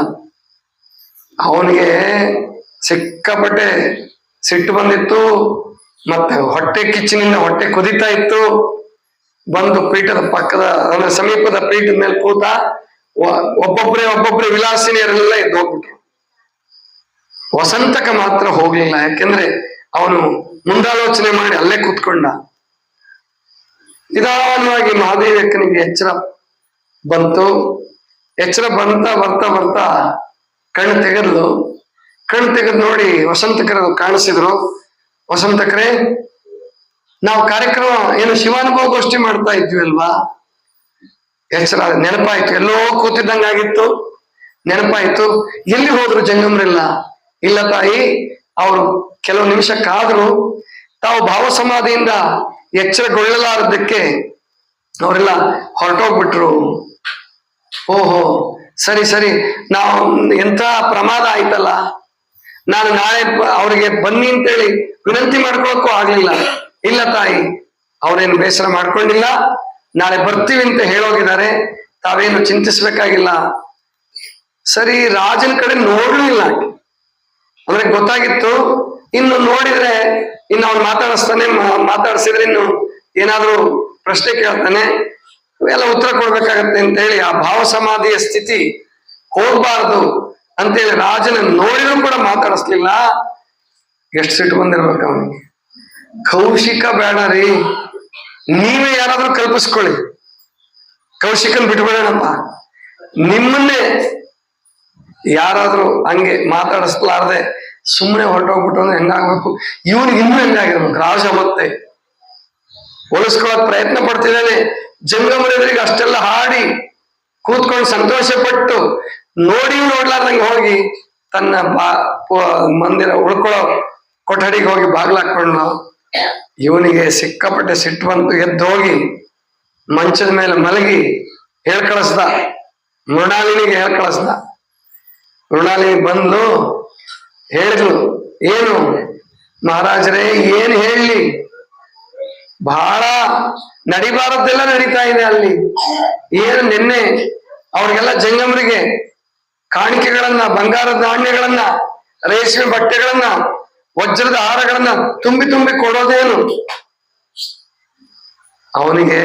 ಅವನಿಗೆ ಸಿಕ್ಕಾಪಟ್ಟೆ ಸಿಟ್ಟು ಬಂದಿತ್ತು, ಮತ್ತೆ ಹೊಟ್ಟೆ ಕಿಚ್ಚಿನಿಂದ ಹೊಟ್ಟೆ ಕುದಿತಾ ಇತ್ತು. ಬಂದು ಪೀಠದ ಪಕ್ಕದ ಅಂದ್ರೆ ಸಮೀಪದ ಪೀಠದ ಮೇಲೆ ಕೂತ. ಒಬ್ಬೊಬ್ರೆ ವಿಲಾಸಿನಿಯರೆಲ್ಲ ಎದ್ದು ಹೋಗ್ಬಿಟ್ರು. ವಸಂತಕ ಮಾತ್ರ ಹೋಗ್ಲಿಲ್ಲ, ಯಾಕೆಂದ್ರೆ ಅವನು ಮುಂದಾಲೋಚನೆ ಮಾಡಿ ಅಲ್ಲೇ ಕೂತ್ಕೊಂಡ. ನಿಧಾನವಾಗಿ ಮಹಾದೇವಕ್ಕನಿಗೆ ಎಚ್ಚರ ಬಂತು. ಎಚ್ಚರ ಬರ್ತಾ ಕಣ್ಣು ತೆಗೆದ್ಲು. ಕಣ್ಣು ತೆಗೆದು ನೋಡಿ ವಸಂತಕರು ಕಾಣಿಸಿದ್ರು. ವಸಂತಕರೇ, ನಾವು ಕಾರ್ಯಕ್ರಮ ಏನು ಶಿವಾನುಭವ ಗೋಷ್ಠಿ ಮಾಡ್ತಾ ಇದ್ವಿ ಅಲ್ವಾ? ಎಚ್ಚರ ನೆನಪಾಯ್ತು, ಎಲ್ಲೋ ಕೂತಿದ್ದಂಗಾಗಿತ್ತು, ನೆನಪಾಯ್ತು. ಎಲ್ಲಿ ಹೋದ್ರು ಜಂಗಮರೆಲ್ಲ? ಇಲ್ಲ ತಾಯಿ, ಅವರು ಕೆಲವು ನಿಮಿಷ ಕಾದ್ರು. ತಾವು ಭಾವ ಸಮಾಧಿಯಿಂದ ಎಚ್ಚರಗೊಳ್ಳಲಾರದಕ್ಕೆ ಅವರೆಲ್ಲ ಹೊರಟೋಗ್ಬಿಟ್ರು. ಓಹೋ, ಸರಿ, ನಾವು ಎಂಥ ಪ್ರಮಾದ ಆಯ್ತಲ್ಲ. ನಾನು ನಾಳೆ ಅವ್ರಿಗೆ ಬನ್ನಿ ಅಂತೇಳಿ ವಿನಂತಿ ಮಾಡ್ಕೊಳಕ್ಕೂ ಆಗ್ಲಿಲ್ಲ. ಇಲ್ಲ ತಾಯಿ, ಅವ್ರೇನು ಬೇಸರ ಮಾಡ್ಕೊಂಡಿಲ್ಲ, ನಾಳೆ ಬರ್ತೀವಿ ಅಂತ ಹೇಳೋಗಿದ್ದಾರೆ, ತಾವೇನು ಚಿಂತಿಸ್ಬೇಕಾಗಿಲ್ಲ. ಸರಿ, ರಾಜನ ಕಡೆ ನೋಡ್ಲಿಲ್ಲ. ಅಂದ್ರೆ ಗೊತ್ತಾಗಿತ್ತು, ಇನ್ನು ನೋಡಿದ್ರೆ ಇನ್ನು ಅವ್ನು ಮಾತಾಡಿಸಿದ್ರೆ ಇನ್ನು ಏನಾದ್ರೂ ಪ್ರಶ್ನೆ ಕೇಳ್ತಾನೆ, ಎಲ್ಲ ಉತ್ತರ ಕೊಡ್ಬೇಕಾಗತ್ತೆ ಅಂತ ಹೇಳಿ ಆ ಭಾವ ಸಮಾಧಿಯ ಸ್ಥಿತಿ ಹೋಗ್ಬಾರ್ದು ಅಂತೇಳಿ ರಾಜನ ನೋಡಿದ್ರು ಕೂಡ ಮಾತಾಡಿಸ್ಲಿಲ್ಲ. ಎಷ್ಟು ಸಿಟ್ಟು ಬಂದಿರ್ಬೇಕು ಅವನಿಗೆ. ಕೌಶಿಕ ಬೇಡ ರೀ, ನೀವೇ ಯಾರಾದ್ರೂ ಕಲ್ಪಿಸ್ಕೊಳ್ಳಿ, ಕೌಶಿಕನ್ ಬಿಟ್ಬಿಡೋಣಪ್ಪ. ನಿಮ್ಮನ್ನೇ ಯಾರಾದ್ರೂ ಹಂಗೆ ಮಾತಾಡಿಸ್ಲಾರ್ದೆ ಸುಮ್ಮನೆ ಹೊರಟೋಗ್ಬಿಟ್ಟು ಅಂದ್ರೆ ಹೆಂಗಾಗ್ಬೇಕು? ಇವನಿಗೆ ಇನ್ನೂ ಹೆಂಗಾಗಿರ್ಬೇಕು? ರಾಜ ಮತ್ತೆ ಉಳಿಸ್ಕೊಳಕ್ ಪ್ರಯತ್ನ ಪಡ್ತಿದ್ದಾನೆ. ಜಂಗಮರೆದ್ರಿಗೆ ಅಷ್ಟೆಲ್ಲ ಹಾಡಿ ಕೂತ್ಕೊಂಡು ಸಂತೋಷ ಪಟ್ಟು ನೋಡ್ಲಾರ್ದಂಗೆ ಹೋಗಿ ತನ್ನ ಮಂದಿರ ಉಳ್ಕೊಳ್ಳೋ ಕೊಠಡಿಗೆ ಹೋಗಿ ಬಾಗ್ಲಾಕೊಂಡು ಇವನಿಗೆ ಸಿಕ್ಕಾಪಟ್ಟೆ ಸಿಟ್ಟು ಬಂತು. ಎದ್ದು ಹೋಗಿ ಮಂಚದ ಮೇಲೆ ಮಲಗಿ ಹೇಳ್ಕಳಿಸ್ದ, ಮೃಣಾಲಿನಿಗೆ ಹೇಳ್ಕಳಿಸ್ದ. ಮೃಣಾಲಿನಿ ಬಂದ್ಲು, ಹೇಳಿದ್ಲು, ಏನು ಮಹಾರಾಜರೇ ಏನ್ ಹೇಳಿ, ಬಹಳ ನಡಿಬಾರದ್ದೆಲ್ಲ ನಡೀತಾ ಇದೆ ಅಲ್ಲಿ. ಏನು ನಿನ್ನೆ ಅವ್ರಿಗೆಲ್ಲ ಜಂಗಮರಿಗೆ ಕಾಣಿಕೆಗಳನ್ನ, ಬಂಗಾರದ ನಾಣ್ಯಗಳನ್ನ, ರೇಷ್ಮೆ ಬಟ್ಟೆಗಳನ್ನ, ವಜ್ರದ ಹಾರಗಳನ್ನ ತುಂಬಿ ತುಂಬಿ ಕೊಡೋದೇನು? ಅವನಿಗೆ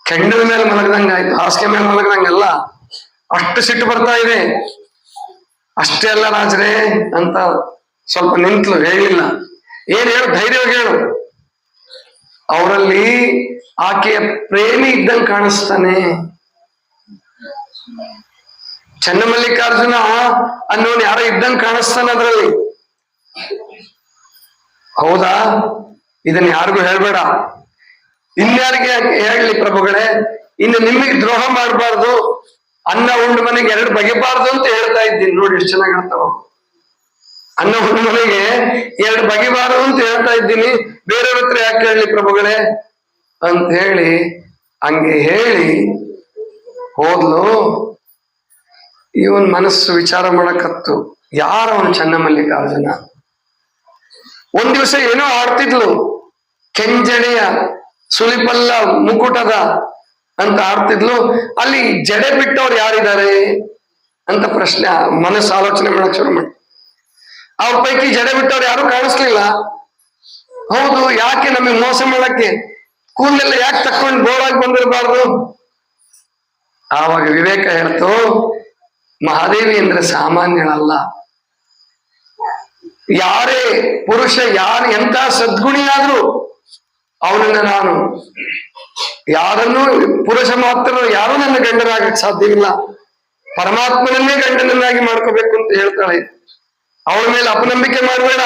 ಕೆಂಡದ ಮೇಲೆ ಮಲಗದಂಗಾಯ್ತು, ಹಾಸಿಗೆ ಮೇಲೆ ಮಲಗದಂಗಲ್ಲ, ಅಷ್ಟು ಸಿಟ್ಟು ಬರ್ತಾ ಇದೆ. ಅಷ್ಟೇ ಅಲ್ಲ ರಾಜರೇ ಅಂತ ಸ್ವಲ್ಪ ನಿಂತ್ಲು, ಹೇಳಿಲ್ಲ. ಏನ್ ಹೇಳು, ಧೈರ್ಯವಾಗಿ ಹೇಳು. ಅವರಲ್ಲಿ ಆಕೆಯ ಪ್ರೇಮಿ ಇದ್ದಂಗೆ ಕಾಣಿಸ್ತಾನೆ. ಚನ್ನಮಲ್ಲಿಕಾರ್ಜುನ ಅನ್ನೋನು ಯಾರೋ ಇದ್ದಂಗೆ ಕಾಣಿಸ್ತಾನೆ ಅದ್ರಲ್ಲಿ. ಹೌದಾ? ಇದನ್ನ ಯಾರಿಗೂ ಹೇಳ್ಬೇಡ. ಇನ್ಯಾರಿಗೆ ಹೇಳಲಿ ಪ್ರಭುಗಳೇ? ಇನ್ನು ನಿಮಗೆ ದ್ರೋಹ ಮಾಡಬಾರ್ದು, ಅನ್ನ ಉಂಡು ಮನೆಗೆ ಎರಡು ಬಗೆಬಾರ್ದು ಅಂತ ಹೇಳ್ತಾ ಇದ್ದೀನಿ. ನೋಡಿ ಎಷ್ಟು ಚೆನ್ನಾಗಿ ಹೇಳ್ತಾವ. ಅನ್ನ ಉಂಡು ಮನೆಗೆ ಎರಡು ಬಗೆಬಾರದು ಅಂತ ಹೇಳ್ತಾ ಇದ್ದೀನಿ, ಬೇರೆಯವ್ರ ಹತ್ರ ಯಾಕೆ ಹೇಳಲಿ ಪ್ರಭುಗಳೇ ಅಂತ ಹೇಳಿ ಹಂಗೆ ಹೇಳಿ ಹೋದ್ಲು. ಇವನ್ ಮನಸ್ಸು ವಿಚಾರ ಮಾಡಕತ್ತು, ಯಾರವನು ಚನ್ನಮಲ್ಲಿಕಾರ್ಜುನ? ಒಂದ್ ದಿವಸ ಏನೋ ಆಡ್ತಿದ್ಲು, ಕೆಂಜಡೆಯ ಸುಲಿಪಲ್ಲ ಮುಕುಟದ ಅಂತ ಆಡ್ತಿದ್ಲು. ಅಲ್ಲಿ ಜಡೆ ಬಿಟ್ಟವ್ರು ಯಾರಿದ್ದಾರೆ ಅಂತ ಪ್ರಶ್ನೆ, ಮನಸ್ಸು ಆಲೋಚನೆ ಮಾಡಕ್ ಶುರು ಮಾಡಿ. ಅವ್ರ ಪೈಕಿ ಜಡೆ ಬಿಟ್ಟವ್ರು ಯಾರು ಕಾಣಿಸ್ಲಿಲ್ಲ. ಹೌದು, ಯಾಕೆ ನಮಗೆ ಮೋಸ ಮಾಡಕ್ಕೆ? ಕೂದಲೆಲ್ಲ ಯಾಕೆ ತಕ್ಕೊಂಡು ಬೋಳಾಗಿ ಬಂದಿರಬಾರ್ದು? ಆವಾಗ ವಿವೇಕ ಹೇಳ್ತು, ಮಹಾದೇವಿ ಅಂದ್ರೆ ಸಾಮಾನ್ಯಳಲ್ಲ. ಯಾರೇ ಪುರುಷ, ಎಂತ ಸದ್ಗುಣಿಯಾದ್ರೂ ಅವನನ್ನ ನಾನು ಯಾರನ್ನೂ, ಪುರುಷ ಮಾತ್ರ ಯಾರೂ ನನ್ನ ಗಂಡನಾಗಕ್ಕೆ ಸಾಧ್ಯವಿಲ್ಲ, ಪರಮಾತ್ಮನನ್ನೇ ಗಂಡನನ್ನಾಗಿ ಮಾಡ್ಕೋಬೇಕು ಅಂತ ಹೇಳ್ತಾಳೆ. ಅವಳ ಮೇಲೆ ಅಪನಂಬಿಕೆ ಮಾಡಬೇಡ,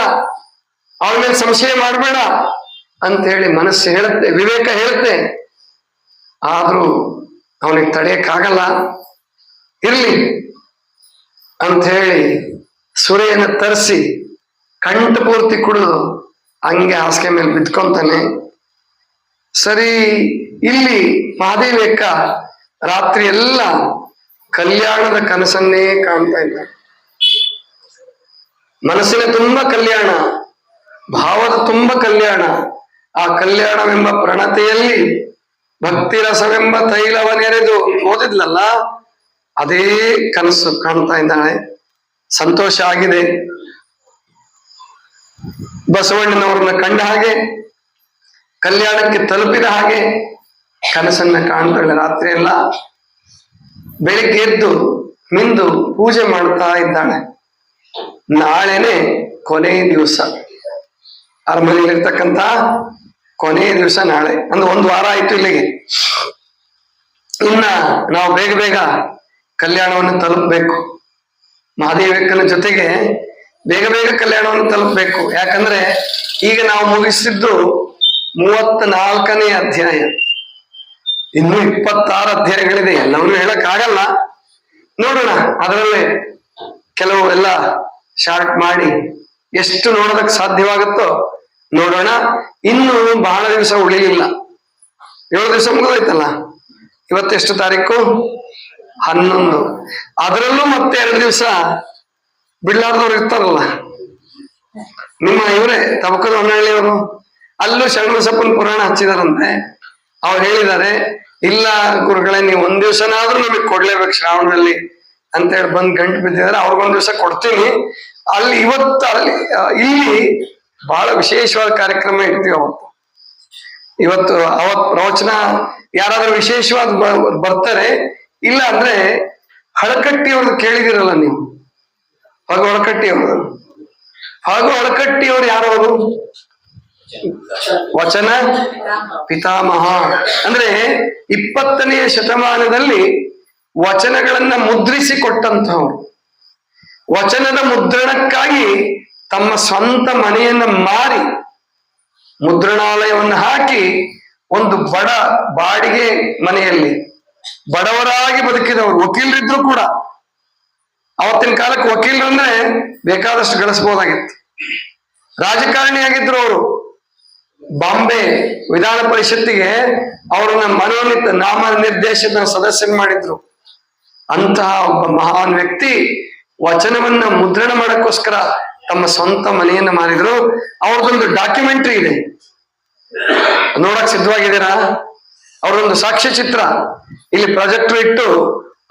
ಅವಳ ಮೇಲೆ ಸಂಶಯ ಮಾಡಬೇಡ ಅಂತ ಹೇಳಿ ಮನಸ್ಸು ಹೇಳುತ್ತೆ, ವಿವೇಕ ಹೇಳುತ್ತೆ. ಆದ್ರೂ ಅವನಿಗೆ ತಡೆಯಕ್ಕಾಗಲ್ಲ. ಇರ್ಲಿ ಅಂತ ಹೇಳಿ ಸುರೆಯನ್ನು ತರಿಸಿ ಕಂಠ ಪೂರ್ತಿ ಕುಡಿದು ಹಂಗೆ ಹಾಸಿಗೆ ಮೇಲೆ ಬಿದ್ಕೊಂತಾನೆ. ಸರಿ, ಇಲ್ಲಿ ಮಹಾದೇವಿ ಅಕ್ಕ ರಾತ್ರಿ ಎಲ್ಲ ಕಲ್ಯಾಣದ ಕನಸನ್ನೇ ಕಾಣ್ತಾ ಇದ್ದ. ಮನಸ್ಸಿನ ತುಂಬ ಕಲ್ಯಾಣ, ಭಾವದ ತುಂಬ ಕಲ್ಯಾಣ. ಆ ಕಲ್ಯಾಣವೆಂಬ ಪ್ರಣತೆಯಲ್ಲಿ ಭಕ್ತಿ ರಸವೆಂಬ ತೈಲವನೆರೆದು ಓದಿದ್ಲಲ್ಲ, ಅದೇ ಕನಸು ಕಾಣ್ತಾ ಇದ್ದಾಳೆ. ಸಂತೋಷ ಆಗಿದೆ. ಬಸವಣ್ಣನವರನ್ನ ಕಂಡ ಹಾಗೆ, ಕಲ್ಯಾಣಕ್ಕೆ ತಲುಪಿದ ಹಾಗೆ ಕನಸನ್ನ ಕಾಣ್ತಾಳೆ ರಾತ್ರಿ ಎಲ್ಲ. ಬೆಳಿಗ್ಗೆ ಎದ್ದು ಮಿಂದು ಪೂಜೆ ಮಾಡ್ತಾ ಇದ್ದಾಳೆ. ನಾಳೆನೆ ಕೊನೆಯ ದಿವಸ, ಅರಮನೆಯಲ್ಲಿರ್ತಕ್ಕಂಥ ಕೊನೆಯ ದಿವಸ ನಾಳೆ. ಅಂದ್ರೆ ಒಂದು ವಾರ ಆಯ್ತು ಇಲ್ಲಿಗೆ. ಇನ್ನ ನಾವು ಬೇಗ ಬೇಗ ಕಲ್ಯಾಣವನ್ನು ತಲುಪಬೇಕು. ಮಹಾದೇವಕ್ಕನ ಜೊತೆಗೆ ಬೇಗ ಬೇಗ ಕಲ್ಯಾಣವನ್ನು ತಲುಪಬೇಕು. ಯಾಕಂದ್ರೆ ಈಗ ನಾವು ಮುಗಿಸಿದ್ದು 34ನೇ ಅಧ್ಯಾಯ, ಇನ್ನು 26 ಅಧ್ಯಾಯಗಳಿದೆ. ಎಲ್ಲವನ್ನೂ ಹೇಳಕ್ ಆಗಲ್ಲ, ನೋಡೋಣ. ಅದರಲ್ಲೇ ಕೆಲವು ಎಲ್ಲ ಶಾರ್ಟ್ ಮಾಡಿ ಎಷ್ಟು ನೋಡೋದಕ್ಕೆ ಸಾಧ್ಯವಾಗುತ್ತೋ ನೋಡೋಣ. ಇನ್ನು ಬಹಳ ದಿವಸ ಉಳಿಲಿಲ್ಲ, 7 ದಿವಸ ಮುಗಿದೋಯ್ತಲ್ಲ. ಇವತ್ತೆಷ್ಟು ತಾರೀಕು? 11. ಅದರಲ್ಲೂ ಮತ್ತೆ 2 ದಿವಸ ಬಿಡ್ಲಾರ್ದವ್ರು ಇರ್ತಾರಲ್ಲ, ನಿಮ್ಮ ಇವರೇ ತಬಕದ ಹೊನ್ನಳ್ಳಿಯವರು. ಅಲ್ಲೂ ಶರಣಬಸಪ್ಪನ ಪುರಾಣ ಹಚ್ಚಿದಾರಂತೆ. ಅವ್ರು ಹೇಳಿದ್ದಾರೆ, ಇಲ್ಲ ಗುರುಗಳೇ, ನೀವು 1 ದಿವಸನಾದ್ರೂ ನಮಗೆ ಕೊಡ್ಲೇಬೇಕು ಶ್ರಾವಣದಲ್ಲಿ ಅಂತ ಹೇಳಿ ಬಂದ್ ಗಂಟು ಬಿದ್ದಿದ್ದಾರೆ. ಅವ್ರಿಗೊಂದು ದಿವಸ ಕೊಡ್ತೀನಿ. ಅಲ್ಲಿ ಇಲ್ಲಿ ಬಹಳ ವಿಶೇಷವಾದ ಕಾರ್ಯಕ್ರಮ ಇಡ್ತೀವಿ ಅವತ್ತು. ಅವತ್ ಪ್ರವಚನ ಯಾರಾದ್ರೂ ವಿಶೇಷವಾದ ಬರ್ತಾರೆ. ಇಲ್ಲ ಅಂದ್ರೆ ಹಳಕಟ್ಟಿಯವ್ರದ್ದು ಕೇಳಿದಿರಲ್ಲ ನೀವು, ಹಳಕಟ್ಟಿಯವರು ಯಾರವರು? ವಚನ ಪಿತಾಮಹ. ಅಂದ್ರೆ 20ನೇ ಶತಮಾನದಲ್ಲಿ ವಚನಗಳನ್ನ ಮುದ್ರಿಸಿ ಕೊಟ್ಟಂತವ್ರು. ವಚನದ ಮುದ್ರಣಕ್ಕಾಗಿ ತಮ್ಮ ಸ್ವಂತ ಮನೆಯನ್ನ ಮಾರಿ ಮುದ್ರಣಾಲಯವನ್ನು ಹಾಕಿ ಒಂದು ಬಡ ಬಾಡಿಗೆ ಮನೆಯಲ್ಲಿ ಬಡವರಾಗಿ ಬದುಕಿದವರು, ವಕೀಲರಿದ್ರು ಕೂಡ. ಅವತ್ತಿನ ಕಾಲಕ್ಕೆ ವಕೀಲರು ಅಂದ್ರೆ ಬೇಕಾದಷ್ಟು ಗಳಿಸಬಹುದಾಗಿತ್ತು. ರಾಜಕಾರಣಿಯಾಗಿದ್ರು ಅವರು. ಬಾಂಬೆ ವಿಧಾನ ಪರಿಷತ್ತಿಗೆ ಅವರನ್ನ ಮನೋನೀತ ನಾಮ ನಿರ್ದೇಶನ ಸದಸ್ಯನ್ ಮಾಡಿದ್ರು. ಅಂತಹ ಒಬ್ಬ ಮಹಾನ್ ವ್ಯಕ್ತಿ ವಚನವನ್ನ ಮುದ್ರಣ ಮಾಡಕ್ಕೋಸ್ಕರ ತಮ್ಮ ಸ್ವಂತ ಮನೆಯನ್ನ ಮಾರಿದ್ರು. ಅವ್ರದೊಂದು ಡಾಕ್ಯುಮೆಂಟ್ರಿ ಇದೆ, ನೋಡಕ್ ಸಿದ್ಧವಾಗಿದ್ದೀರಾ? ಅವ್ರದೊಂದು ಸಾಕ್ಷ್ಯಚಿತ್ರ ಇಲ್ಲಿ ಪ್ರಾಜೆಕ್ಟರ್ ಇಟ್ಟು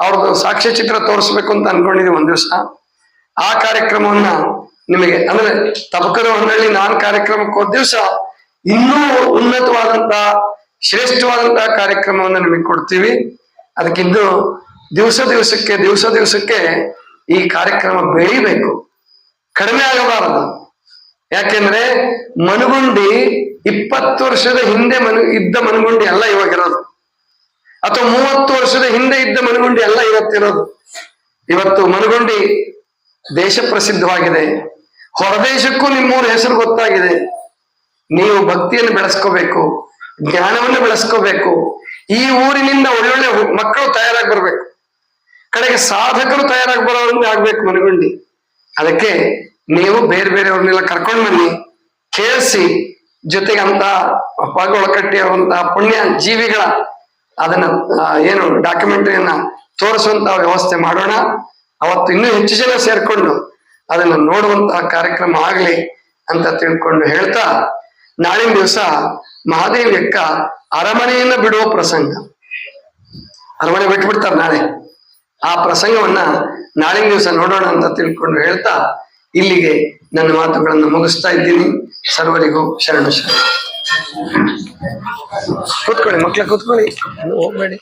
ಅವ್ರದ್ದು ಸಾಕ್ಷ್ಯಚಿತ್ರ ತೋರಿಸ್ಬೇಕು ಅಂತ ಅನ್ಕೊಂಡಿದೀವಿ ಒಂದ್ ದಿವಸ. ಆ ಕಾರ್ಯಕ್ರಮವನ್ನ ನಿಮಗೆ ಅಂದ್ರೆ ತಬಕದ ಹೊನ್ನಳ್ಳಿ ನಾನು ಕಾರ್ಯಕ್ರಮಕ್ಕೆ ಹೋದ ದಿವಸ ಇನ್ನೂ ಉನ್ನತವಾದಂತಹ ಶ್ರೇಷ್ಠವಾದಂತಹ ಕಾರ್ಯಕ್ರಮವನ್ನು ನಿಮಗೆ ಕೊಡ್ತೀವಿ. ಅದಕ್ಕಿಂತ ದಿವಸ ದಿವಸಕ್ಕೆ ಈ ಕಾರ್ಯಕ್ರಮ ಬೆಳಿಬೇಕು, ಕಡಿಮೆ ಆಗಬಾರದು. ಯಾಕೆಂದ್ರೆ ಮನಗುಂಡಿ 20 ವರ್ಷದ ಹಿಂದೆ ಇದ್ದ ಮನಗುಂಡಿ ಅಲ್ಲ ಇವಾಗಿರೋದು, ಅಥವಾ 30 ವರ್ಷದ ಹಿಂದೆ ಇದ್ದ ಮನಗುಂಡಿ ಅಲ್ಲ ಇವತ್ತಿರೋದು. ಇವತ್ತು ಮನಗುಂಡಿ ದೇಶ ಪ್ರಸಿದ್ಧವಾಗಿದೆ, ಹೊರದೇಶಕ್ಕೂ ನಿಮ್ಮೂರ ಹೆಸರು ಗೊತ್ತಾಗಿದೆ. ನೀವು ಭಕ್ತಿಯನ್ನು ಬೆಳೆಸ್ಕೋಬೇಕು, ಜ್ಞಾನವನ್ನು ಬೆಳೆಸ್ಕೋಬೇಕು. ಈ ಊರಿನಿಂದ ಒಳ್ಳೊಳ್ಳೆ ಮಕ್ಕಳು ತಯಾರಾಗಿ ಬರ್ಬೇಕು, ಕಡೆಗೆ ಸಾಧಕರು ತಯಾರಾಗಿ ಬರೋದ್ರಿಂದ ಆಗ್ಬೇಕು ಮನಗುಂಡಿ. ಅದಕ್ಕೆ ನೀವು ಬೇರೆ ಬೇರೆಯವ್ರನ್ನೆಲ್ಲ ಕರ್ಕೊಂಡು ಬನ್ನಿ, ಕೇಳಿಸಿ, ಜೊತೆಗೆ ಅಂತ ಒಳಕಟ್ಟಿರುವಂತಹ ಪುಣ್ಯ ಜೀವಿಗಳ ಅದನ್ನ ಏನು ಡಾಕ್ಯುಮೆಂಟರಿಯನ್ನ ತೋರಿಸುವಂತಹ ವ್ಯವಸ್ಥೆ ಮಾಡೋಣ. ಅವತ್ತು ಇನ್ನೂ ಹೆಚ್ಚು ಜನ ಸೇರ್ಕೊಂಡು ಅದನ್ನ ನೋಡುವಂತಹ ಕಾರ್ಯಕ್ರಮ ಆಗ್ಲಿ ಅಂತ ತಿಳ್ಕೊಂಡು ಹೇಳ್ತಾ, ನಾಳಿನ ದಿವಸ ಮಹಾದೇವಿ ಅಕ್ಕ ಅರಮನೆಯನ್ನ ಬಿಡುವ ಪ್ರಸಂಗ, ಅರಮನೆ ಬಿಟ್ಬಿಡ್ತಾರೆ ನಾಳೆ. ಆ ಪ್ರಸಂಗವನ್ನ ನಾಳಿನ ದಿವಸ ನೋಡೋಣ ಅಂತ ತಿಳ್ಕೊಂಡು ಹೇಳ್ತಾ ಇಲ್ಲಿಗೆ ನನ್ನ ಮಾತುಗಳನ್ನು ಮುಗಿಸ್ತಾ ಇದ್ದೀನಿ. ಸರ್ವರಿಗೂ ಶರಣು ಶರಣ. ಕೂತ್ಕೊಳ್ಳಿ ಮಕ್ಕಳ, ಕೂತ್ಕೊಳ್ಳಿ, ಹೋಗ್ಬೇಡಿ.